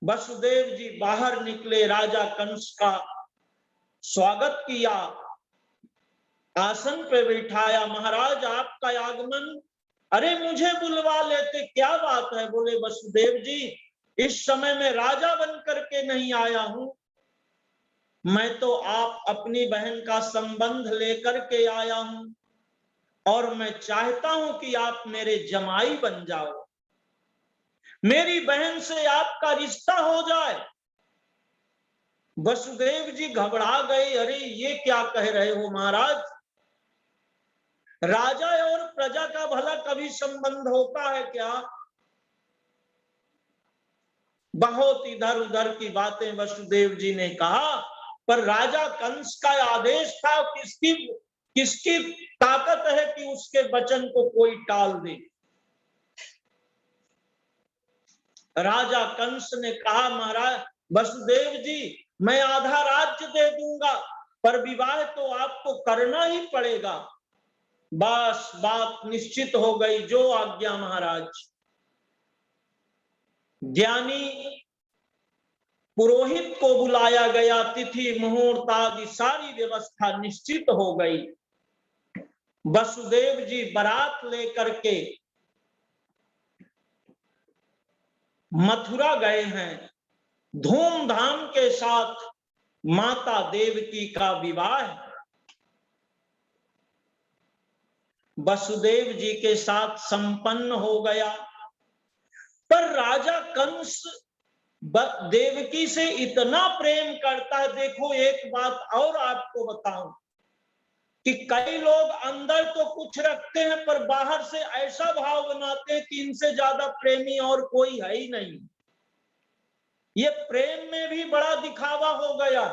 वसुदेव जी बाहर निकले, राजा कंस का स्वागत किया, आसन पे बिठाया। महाराज आपका आगमन, अरे मुझे बुलवा लेते, क्या बात है। बोले वसुदेव जी इस समय मैं राजा बन करके नहीं आया हूं, मैं तो आप अपनी बहन का संबंध लेकर के आया हूं और मैं चाहता हूं कि आप मेरे जमाई बन जाओ, मेरी बहन से आपका रिश्ता हो जाए। वसुदेव जी घबरा गए, अरे ये क्या कह रहे हो महाराज, राजा और प्रजा का भला कभी संबंध होता है क्या? बहुत इधर उधर की बातें वसुदेव जी ने कहा, पर राजा कंस का आदेश था, किसकी किसकी ताकत है कि उसके वचन को कोई टाल दे। राजा कंस ने कहा, महाराज वसुदेव जी, मैं आधा राज्य दे दूंगा, पर विवाह तो आपको करना ही पड़ेगा। बस बात निश्चित हो गई, जो आज्ञा महाराज। ज्ञानी पुरोहित को बुलाया गया, तिथि मुहूर्त आदि सारी व्यवस्था निश्चित हो गई। वसुदेव जी बारात लेकर के मथुरा गए हैं, धूमधाम के साथ माता देवकी का विवाह वसुदेव जी के साथ संपन्न हो गया। पर राजा कंस देवकी से इतना प्रेम करता है। देखो एक बात और आपको बताऊं कि कई लोग अंदर तो कुछ रखते हैं, पर बाहर से ऐसा भाव बनाते हैं कि इनसे ज्यादा प्रेमी और कोई है ही नहीं। ये प्रेम में भी बड़ा दिखावा हो गया,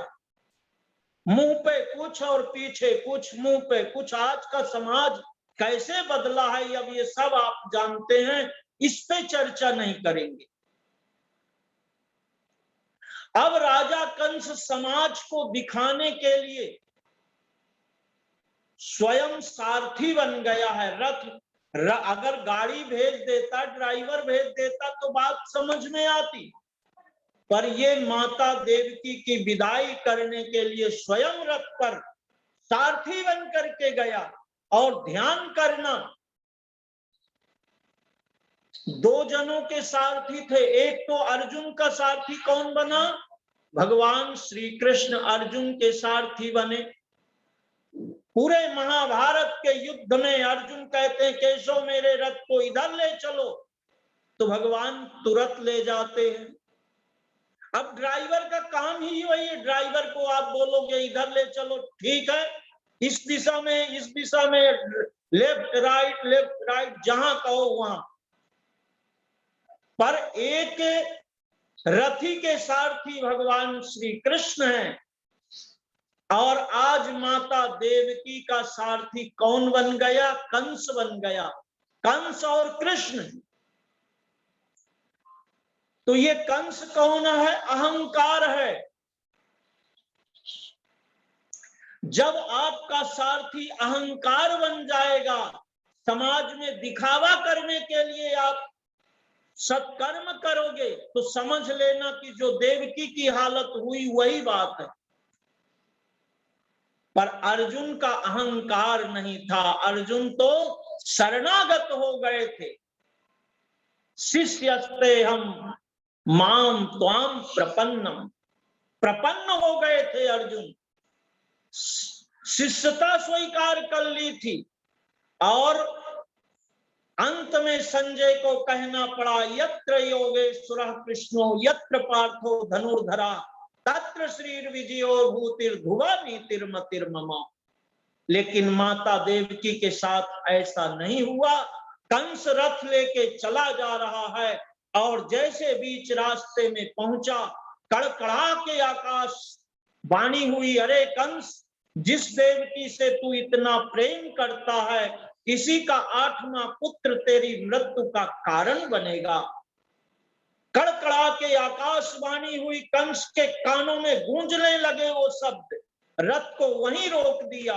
मुंह पे कुछ और पीछे कुछ, मुंह पे कुछ। आज का समाज कैसे बदला है, अब ये सब आप जानते हैं, इस पे चर्चा नहीं करेंगे। अब राजा कंस समाज को दिखाने के लिए स्वयं सारथी बन गया है। अगर गाड़ी भेज देता, ड्राइवर भेज देता तो बात समझ में आती, पर ये माता देवकी की विदाई करने के लिए स्वयं रथ पर सारथी बन करके गया। और ध्यान करना, दो जनों के सारथी थे। एक तो अर्जुन का सारथी कौन बना? भगवान श्री कृष्ण अर्जुन के सारथी बने। पूरे महाभारत के युद्ध में अर्जुन कहते हैं, केशव मेरे रथ को इधर ले चलो, तो भगवान तुरंत ले जाते हैं। अब ड्राइवर का काम ही वही है, ड्राइवर को आप बोलोगे इधर ले चलो, ठीक है, इस दिशा में लेफ्ट राइट जहां कहो वहां। पर एक रथी के सारथी भगवान श्री कृष्ण हैं। और आज माता देवकी का सारथी कौन बन गया? कंस बन गया। कंस और कृष्ण। तो ये कंस कौन है? अहंकार है। जब आपका सारथी अहंकार बन जाएगा, समाज में दिखावा करने के लिए आप सत्कर्म करोगे, तो समझ लेना कि जो देवकी की हालत हुई वही बात है। पर अर्जुन का अहंकार नहीं था, अर्जुन तो शरणागत हो गए थे। शिष्यस्ते हम माम त्वाम प्रपन्नम, प्रपन्न हो गए थे अर्जुन, शिष्यता स्वीकार कर ली थी। और अंत में संजय को कहना पड़ा, यत्र योगेश्वरः कृष्णो यत्र पार्थो धनुर्धरा तत्र श्रीर विजयो भूतिर्धुवा नीतिर्मतिर्मम। लेकिन माता देवकी के साथ ऐसा नहीं हुआ। कंस रथ लेके चला जा रहा है और जैसे बीच रास्ते में पहुंचा, कड़कड़ा के आकाश वाणी हुई, अरे कंस, जिस देवकी से तू इतना प्रेम करता है, इसी का 8वां पुत्र तेरी मृत्यु का कारण बनेगा। कड़कड़ा के आकाशवाणी हुई, कंस के कानों में गूंजने लगे वो शब्द। रथ को वहीं रोक दिया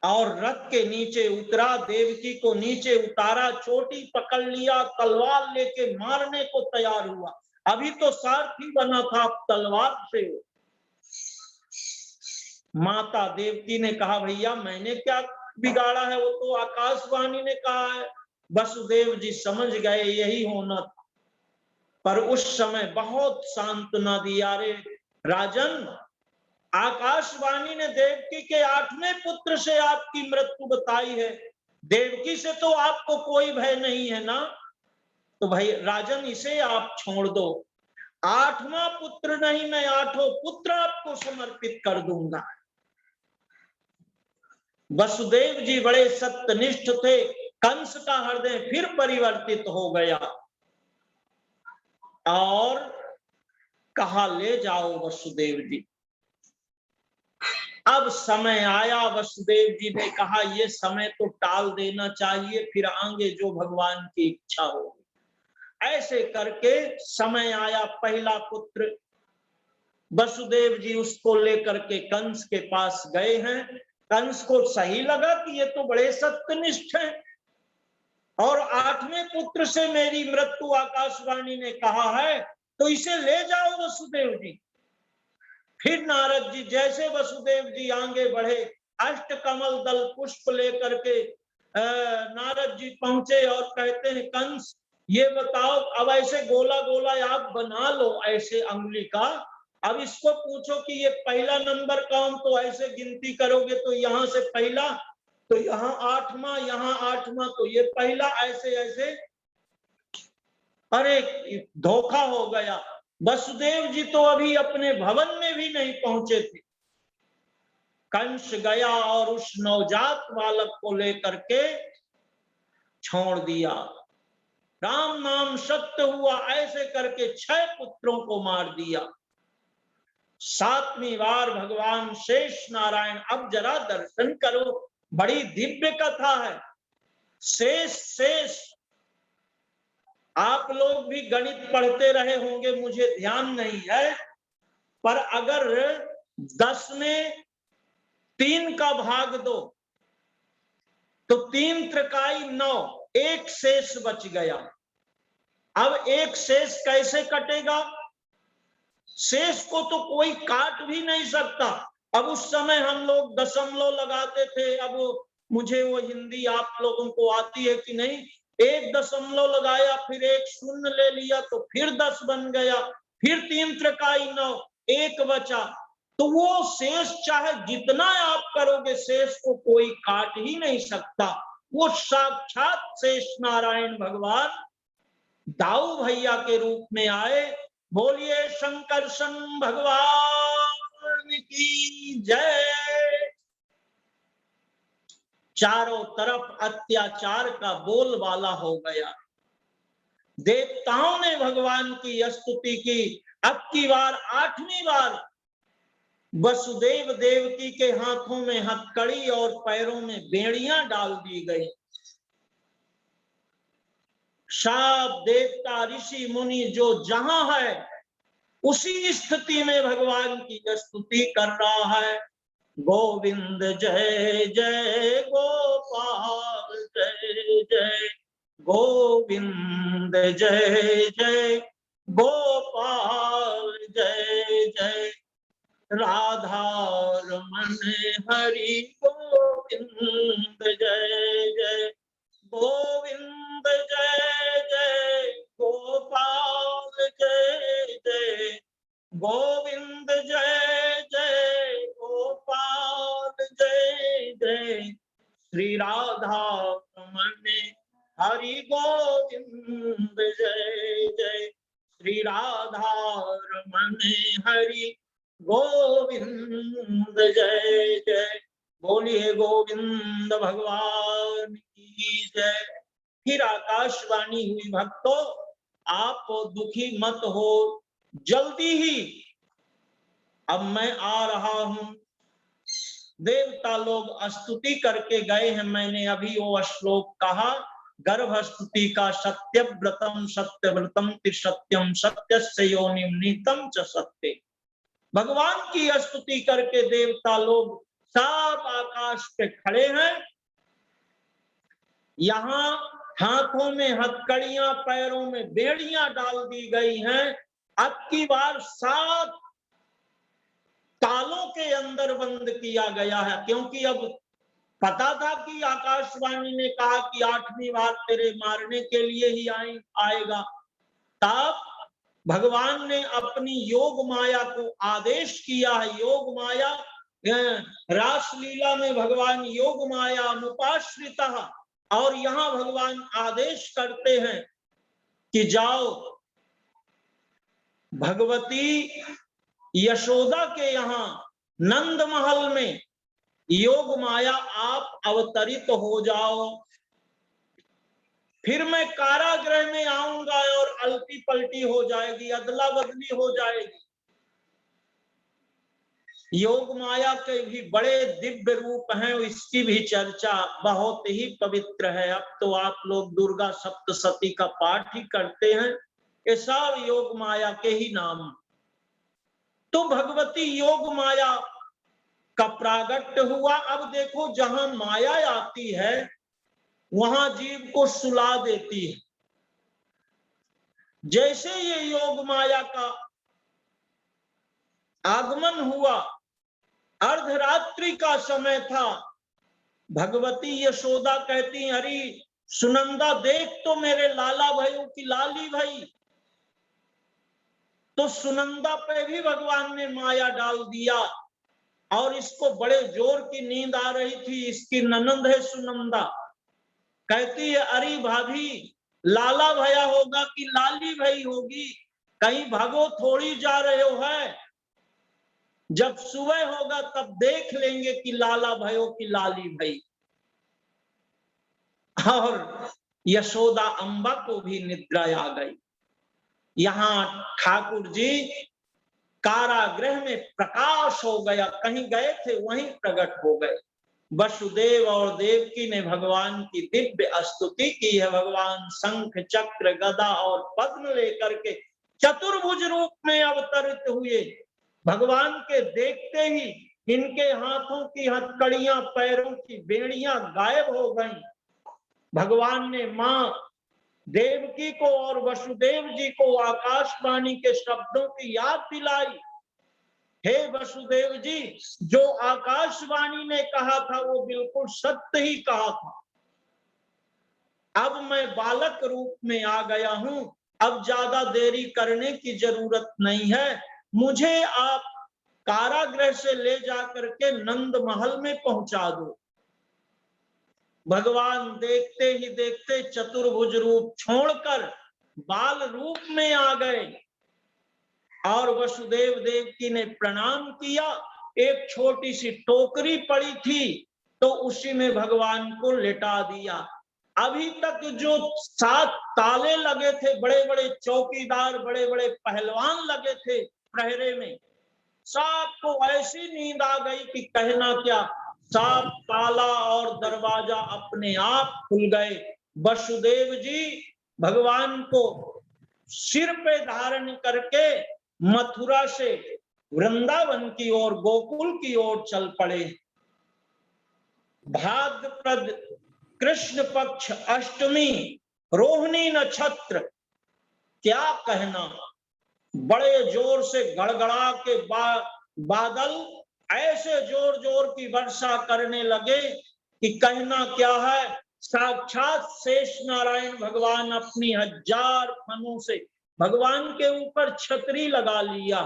और रथ के नीचे उतरा, देवकी को नीचे उतारा, चोटी पकड़ लिया, तलवार लेके मारने को तैयार हुआ। अभी तो सारथी बना था, तलवार से। माता देवकी ने कहा, भैया मैंने क्या बिगाड़ा है, वो तो आकाशवाणी ने कहा है। वसुदेव जी समझ गए यही होना था, पर उस समय बहुत सांत्वना दिया, रे राजन, आकाशवाणी ने देवकी के 8वें पुत्र से आपकी मृत्यु बताई है, देवकी से तो आपको कोई भय नहीं है ना? तो भाई राजन, इसे आप छोड़ दो, 8वां पुत्र नहीं, मैं 8 पुत्र आपको समर्पित कर दूंगा। वसुदेव जी बड़े सत्यनिष्ठ थे, कंस का हृदय फिर परिवर्तित हो गया और कहा, ले जाओ वसुदेव जी। अब समय आया, वसुदेव जी ने कहा ये समय तो टाल देना चाहिए, फिर आगे जो भगवान की इच्छा होगी। ऐसे करके समय आया, पहला पुत्र वसुदेव जी उसको लेकर के कंस के पास गए हैं। कंस को सही लगा कि ये तो बड़े सत्यनिष्ठ हैं और 8वें पुत्र से मेरी मृत्यु आकाशवाणी ने कहा है, तो इसे ले जाओ वसुदेव जी। फिर नारद जी, जैसे वसुदेव जी आगे बढ़े, अष्ट कमल दल पुष्प लेकर के नारद जी पहुंचे और कहते हैं, कंस ये बताओ, अब ऐसे गोला गोला आप बना लो ऐसे अंगुली का, अब इसको पूछो कि ये पहला नंबर कौन, तो ऐसे गिनती करोगे तो यहां से पहला, तो यहाँ 8वां, यहाँ 8वां, तो ये पहला, ऐसे ऐसे। अरे धोखा हो गया, वसुदेव जी तो अभी अपने भवन में भी नहीं पहुंचे थे। कंस गया और उस नवजात बालक को लेकर के छोड़ दिया। राम नाम सत्य हुआ, ऐसे करके 6 पुत्रों को मार दिया। 7वीं बार भगवान शेष नारायण, अब जरा दर्शन करो, बड़ी दिव्य कथा है। शेष आप लोग भी गणित पढ़ते रहे होंगे, मुझे ध्यान नहीं है, पर अगर 10 में 3 का भाग दो तो 3 त्रिकाई 9, एक शेष बच गया। अब एक शेष कैसे कटेगा? शेष को तो कोई काट भी नहीं सकता। अब उस समय हम लोग दशमलव लगाते थे, अब मुझे वो हिंदी आप लोगों को आती है कि नहीं, 1 दशमलव लगाया, फिर 1 शून्य ले लिया, तो फिर 10 बन गया, फिर 3 त्रिकाई 9, 1 बचा। तो वो शेष चाहे जितना आप करोगे, शेष को कोई काट ही नहीं सकता। वो साक्षात शेष नारायण भगवान दाऊ भैया के रूप में आए। बोलिए शंकरसन भगवान की जय। चारों तरफ अत्याचार का बोलबाला हो गया। देवताओं ने भगवान की स्तुति की। अब की बार 8वीं बार वसुदेव देवकी के हाथों में हथकड़ी और पैरों में बेड़ियां डाल दी गई। सब देवता ऋषि मुनि जो जहां है, उसी स्थिति में भगवान की स्तुति कर रहा है। गोविंद जय जय गोपाल जय जय, गोविंद जय जय गोपाल जय जय, राधा रमन हरि गोविंद जय जय, गोविंद जय जय गोपाल जय जय, गोविंद जय जय गोपाल जय जय, श्री राधा रमन हरि गोविंद जय जय, श्री राधा रमन हरि गोविंद जय जय। बोलिए गोविंद भगवान की जय। फिर आकाशवाणी हुई, भक्तों आप दुखी मत हो, जल्दी ही अब मैं आ रहा हूं। देवता लोग स्तुति करके गए हैं। मैंने अभी वो श्लोक कहा, गर्भ स्तुति का सत्यव्रतम सत्यव्रतम सत्यम सत्यस्य योनिम नीतम च सत्य। भगवान की स्तुति करके देवता लोग सब आकाश पे खड़े हैं। यहां हाथों में हथकड़ियां, पैरों में बेड़ियां डाल दी गई हैं। अब की बार 7 तालों के अंदर बंद किया गया है, क्योंकि अब पता था कि आकाशवाणी ने कहा कि 8वीं बार तेरे मारने के लिए ही आएगा। तब भगवान ने अपनी योग माया को आदेश किया है। योग माया रासलीला में भगवान योग माया अनुपाश्रिता, और यहाँ भगवान आदेश करते हैं कि जाओ भगवती यशोदा के यहाँ नंद महल में योग माया आप अवतरित हो जाओ, फिर मैं कारागृह में आऊंगा और अलटी पलटी हो जाएगी, अदला बदली हो जाएगी। योग माया के भी बड़े दिव्य रूप हैं, इसकी भी चर्चा बहुत ही पवित्र है। अब तो आप लोग दुर्गा सप्तशती का पाठ ही करते हैं, ये सब योग माया के ही नाम। तो भगवती योग माया का प्रागट्य हुआ। अब देखो, जहां माया आती है वहां जीव को सुला देती है। जैसे ये योग माया का आगमन हुआ, अर्धरात्रि का समय था, भगवती यशोदा कहती, अरे सुनंदा देख तो मेरे लाला भाइयों की लाली भाई। तो सुनंदा पे भी भगवान ने माया डाल दिया, और इसको बड़े जोर की नींद आ रही थी। इसकी ननंद है सुनंदा, कहती है, अरे भाभी लाला भैया होगा कि लाली भाई होगी, कहीं भागो थोड़ी जा रहे हो है, जब सुबह होगा तब देख लेंगे कि लाला भयो की लाली भाई। और यशोदा अम्बा को भी निद्रा आ गई। यहाँ ठाकुर जी कारागृह में प्रकाश हो गया, कहीं गए थे वहीं प्रकट हो गए। वसुदेव और देवकी ने भगवान की दिव्य स्तुति की है। भगवान शंख चक्र गदा और पद्म लेकर के चतुर्भुज रूप में अवतरित हुए। भगवान के देखते ही इनके हाथों की हथकड़ियां, पैरों की बेड़ियां गायब हो गईं। भगवान ने मां देवकी को और वसुदेव जी को आकाशवाणी के शब्दों की याद दिलाई। हे वसुदेव जी, जो आकाशवाणी ने कहा था वो बिल्कुल सत्य ही कहा था। अब मैं बालक रूप में आ गया हूं, अब ज्यादा देरी करने की जरूरत नहीं है। मुझे आप कारागृह से ले जाकर के नंद महल में पहुंचा दो। भगवान देखते ही देखते चतुर्भुज रूप छोड़कर बाल रूप में आ गए, और वसुदेव देवकी ने प्रणाम किया। एक छोटी सी टोकरी पड़ी थी, तो उसी में भगवान को लिटा दिया। अभी तक जो 7 ताले लगे थे, बड़े बड़े चौकीदार, बड़े बड़े पहलवान लगे थे प्रहरे में, सबको ऐसी नींद आ गई कि कहना क्या। सब ताला और दरवाजा अपने आप खुल गए। वसुदेव जी भगवान को सिर पे धारण करके मथुरा से वृंदावन की ओर, गोकुल की ओर चल पड़े। भाद्रपद कृष्ण पक्ष अष्टमी, रोहिणी नक्षत्र, क्या कहना, बड़े जोर से गड़गड़ा के बादल ऐसे जोर जोर की वर्षा करने लगे कि कहना क्या है। साक्षात शेष नारायण भगवान अपनी 1000 फनों से भगवान के ऊपर छतरी लगा लिया।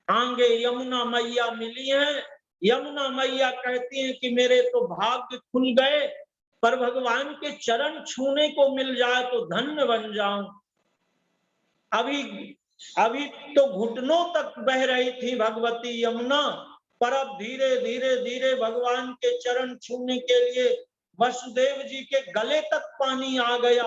आगे यमुना मैया मिली हैं। यमुना मैया कहती हैं कि मेरे तो भाग्य खुल गए, पर भगवान के चरण छूने को मिल जाए तो धन्य बन जाऊं। अभी तो घुटनों तक बह रही थी भगवती यमुना, पर अब धीरे धीरे धीरे भगवान के चरण छूने के लिए वसुदेव जी के गले तक पानी आ गया।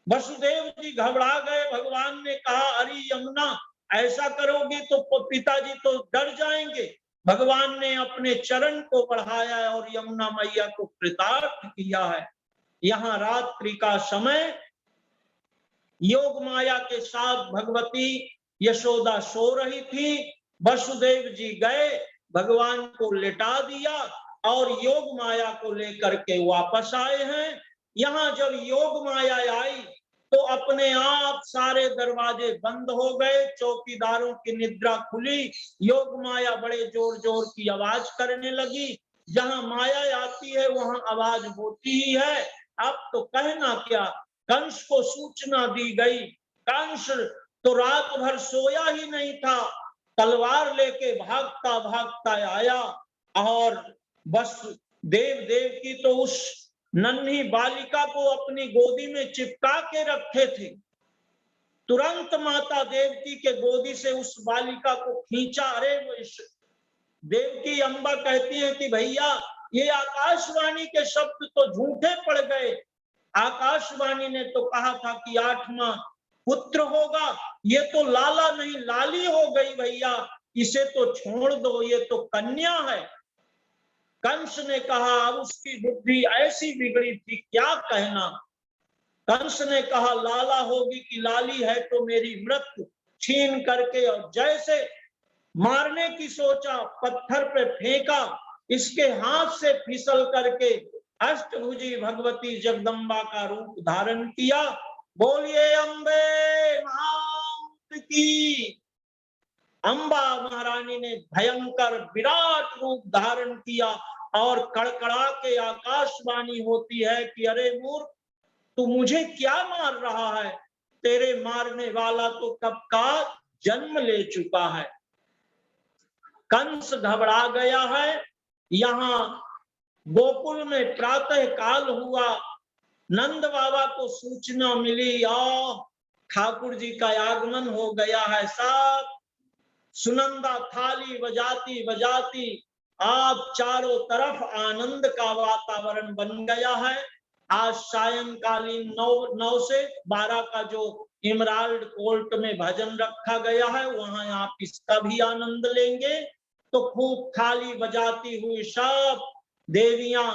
वसुदेव जी घबरा गए। भगवान ने कहा, अरे यमुना, ऐसा करोगे तो पिताजी तो डर जाएंगे। भगवान ने अपने चरण को बढ़ाया और यमुना मैया को कृतार्थ किया है। यहाँ रात्रि का समय, योग माया के साथ भगवती यशोदा सो रही थी। वसुदेव जी गए, भगवान को लिटा दिया और योग माया को लेकर के वापस आए हैं। यहाँ जब योग माया आई तो अपने आप सारे दरवाजे बंद हो गए, चौकीदारों की निद्रा खुली। योग माया बड़े जोर जोर की आवाज करने लगी। जहां माया आती है वहां आवाज होती ही है। अब तो कहना क्या, कंस को सूचना दी गई। कंस तो रात भर सोया ही नहीं था, तलवार लेके भागता भागता आया और बस देव देवकी तो उस नन्ही बालिका को अपनी गोदी में चिपका के रखे थे। तुरंत माता देवकी के गोदी से उस बालिका को खींचा। अरे देवकी अम्बा कहती है कि भैया ये आकाशवाणी के शब्द तो झूठे पड़ गए। आकाशवाणी ने तो कहा था कि 8वां पुत्र होगा, ये तो लाला नहीं लाली हो गई भैया, इसे तो छोड़ दो, ये तो कन्या है। कंस ने कहा, अब उसकी बुद्धि ऐसी बिगड़ी थी क्या कहना। कंस ने कहा लाला होगी कि लाली है तो मेरी मृत्यु छीन करके, और जैसे मारने की सोचा पत्थर पे फेंका, इसके हाथ से फिसल करके अष्टभुजी भगवती जगदम्बा का रूप धारण किया। बोलिए अम्बे मात की। अम्बा महारानी ने भयंकर विराट रूप धारण किया और कड़कड़ा के आकाशवाणी होती है कि अरे मूर्ख, तू मुझे क्या मार रहा है, तेरे मारने वाला तो कब का जन्म ले चुका है। कंस घबरा गया है। यहाँ गोकुल में प्रातः काल हुआ, नंद बाबा को सूचना मिली और ठाकुर जी का आगमन हो गया है। सब सुनंदा थाली बजाती बजाती आप चारों तरफ आनंद का वातावरण बन गया है। आज सायंकालीन 9 से 12 का जो इमराल्ड कोर्ट में भजन रखा गया है, वहां आप इसका भी आनंद लेंगे। तो खूब थाली बजाती हुई सब देवियां,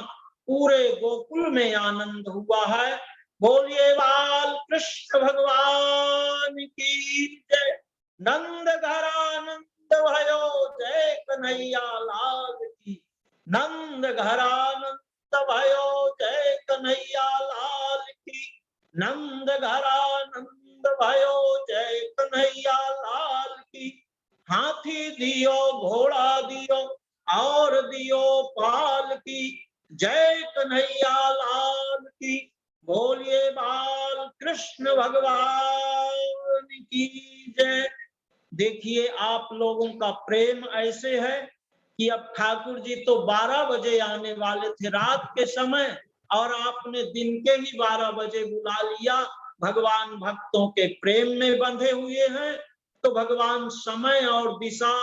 पूरे गोकुल में आनंद हुआ है। बोलिए बाल कृष्ण भगवान की जय। नंद घरानंद भयो जय कन्हैया लाल की। नंद घरानंद भयो जय कन्हैया लाल की। नंद घरानंद भयो जय कन्हैया लाल की। हाथी दियो घोड़ा दियो और दियो पाल की, जय कन्हैया लाल की। बोलिए बाल कृष्ण भगवान की जय। देखिए आप लोगों का प्रेम ऐसे है कि अब ठाकुर जी तो 12 बजे आने वाले थे रात के समय, और आपने दिन के ही 12 बजे बुला लिया। भगवान भक्तों के प्रेम में बंधे हुए हैं, तो भगवान समय और दिशा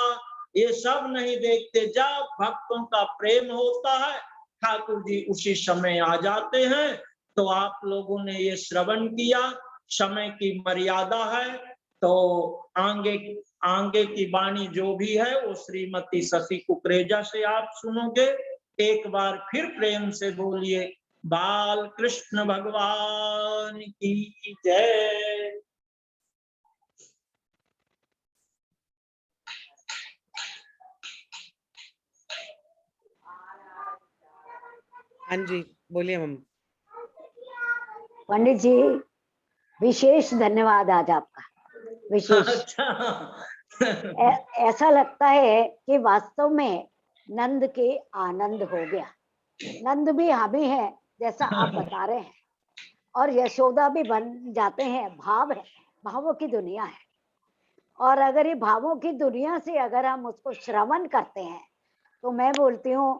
ये सब नहीं देखते। जब भक्तों का प्रेम होता है ठाकुर जी उसी समय आ जाते हैं। तो आप लोगों ने ये श्रवण किया, समय की मर्यादा है, तो आगे की वाणी जो भी है वो श्रीमती शशि कुकरेजा से आप सुनोगे। एक बार फिर प्रेम से बोलिए बाल कृष्ण भगवान की जय। हाँ जी बोलिए मम। पंडित जी विशेष धन्यवाद आज आपका, विशेष। ऐसा लगता है कि वास्तव में नंद के आनंद हो गया। नंद भी हम ही है जैसा आप बता रहे हैं, और यशोदा भी बन जाते हैं। भाव है, भावों की दुनिया है, और अगर ये भावों की दुनिया से अगर हम उसको श्रवण करते हैं तो मैं बोलती हूँ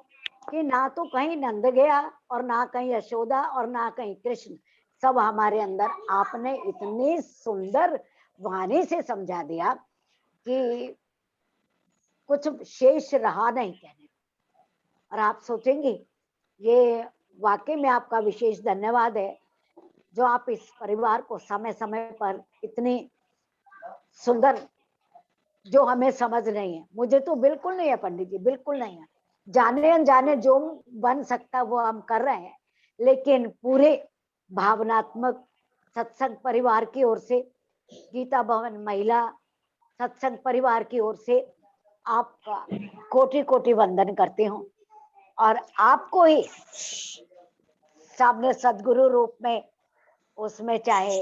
कि ना तो कहीं नंद गया और ना कहीं यशोदा और ना कहीं कृष्ण, सब हमारे अंदर आपने इतनी सुंदर वाणी से समझा दिया कि कुछ शेष रहा नहीं कहने। और आप सोचेंगे ये वाकई में आपका विशेष धन्यवाद है, जो आप इस परिवार को समय समय पर इतनी सुंदर, जो हमें समझ नहीं है, मुझे तो बिल्कुल नहीं है पंडित जी, बिल्कुल नहीं है। जाने अनजाने जो बन सकता वो हम कर रहे हैं, लेकिन पूरे भावनात्मक सत्संग परिवार की ओर से, गीता भवन महिला सत्संग परिवार की ओर से आपका कोटि कोटि वंदन करती हूँ। और आपको ही सामने सदगुरु रूप में, उसमें चाहे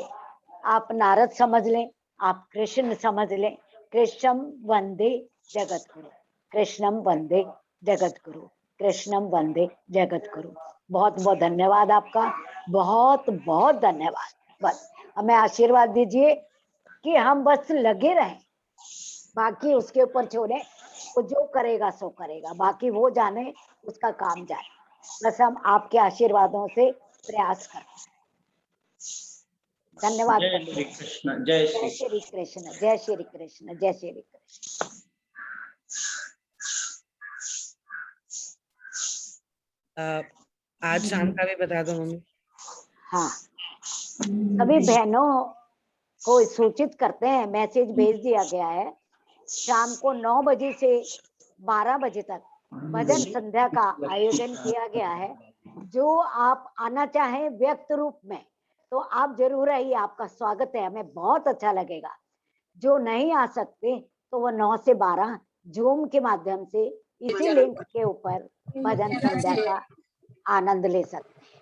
आप नारद समझ लें, आप कृष्ण समझ लें, कृष्णम वंदे जगत गुरु, कृष्णम वंदे जगत गुरु, कृष्णम वंदे जगत गुरु। बहुत बहुत धन्यवाद आपका, बहुत बहुत धन्यवाद। बस हमें आशीर्वाद दीजिए कि हम बस लगे रहें, बाकी उसके ऊपर छोड़े, वो जो करेगा सो करेगा, बाकी वो जाने, उसका काम जाने। बस हम आपके आशीर्वादों से प्रयास करते हैं। धन्यवाद जय पंडित श्री जी। कृष्ण, जय जय श्री श्री कृष्ण, जय श्री कृष्ण, जय श्री कृष्ण। आज शाम का भी बता दो मम्मी। हाँ, सभी बहनों को सूचित करते हैं, मैसेज भेज दिया गया है। शाम को 9 बजे से 12 बजे तक भजन संध्या का आयोजन किया गया है। जो आप आना चाहें व्यक्त रूप में तो आप जरूर आइए, आपका स्वागत है, हमें बहुत अच्छा लगेगा। जो नहीं आ सकते तो वो 9 से 12 जूम के माध्यम से इसी लिंक के ऊपर भजन संध्या का आनंद ले सकते हैं।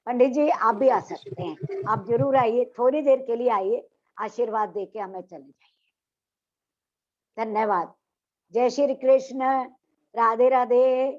पंडित जी आप भी आ सकते हैं, आप जरूर आइए, थोड़ी देर के लिए आइए, आशीर्वाद देके हमें चले जाइए। धन्यवाद। जय श्री कृष्ण, राधे राधे।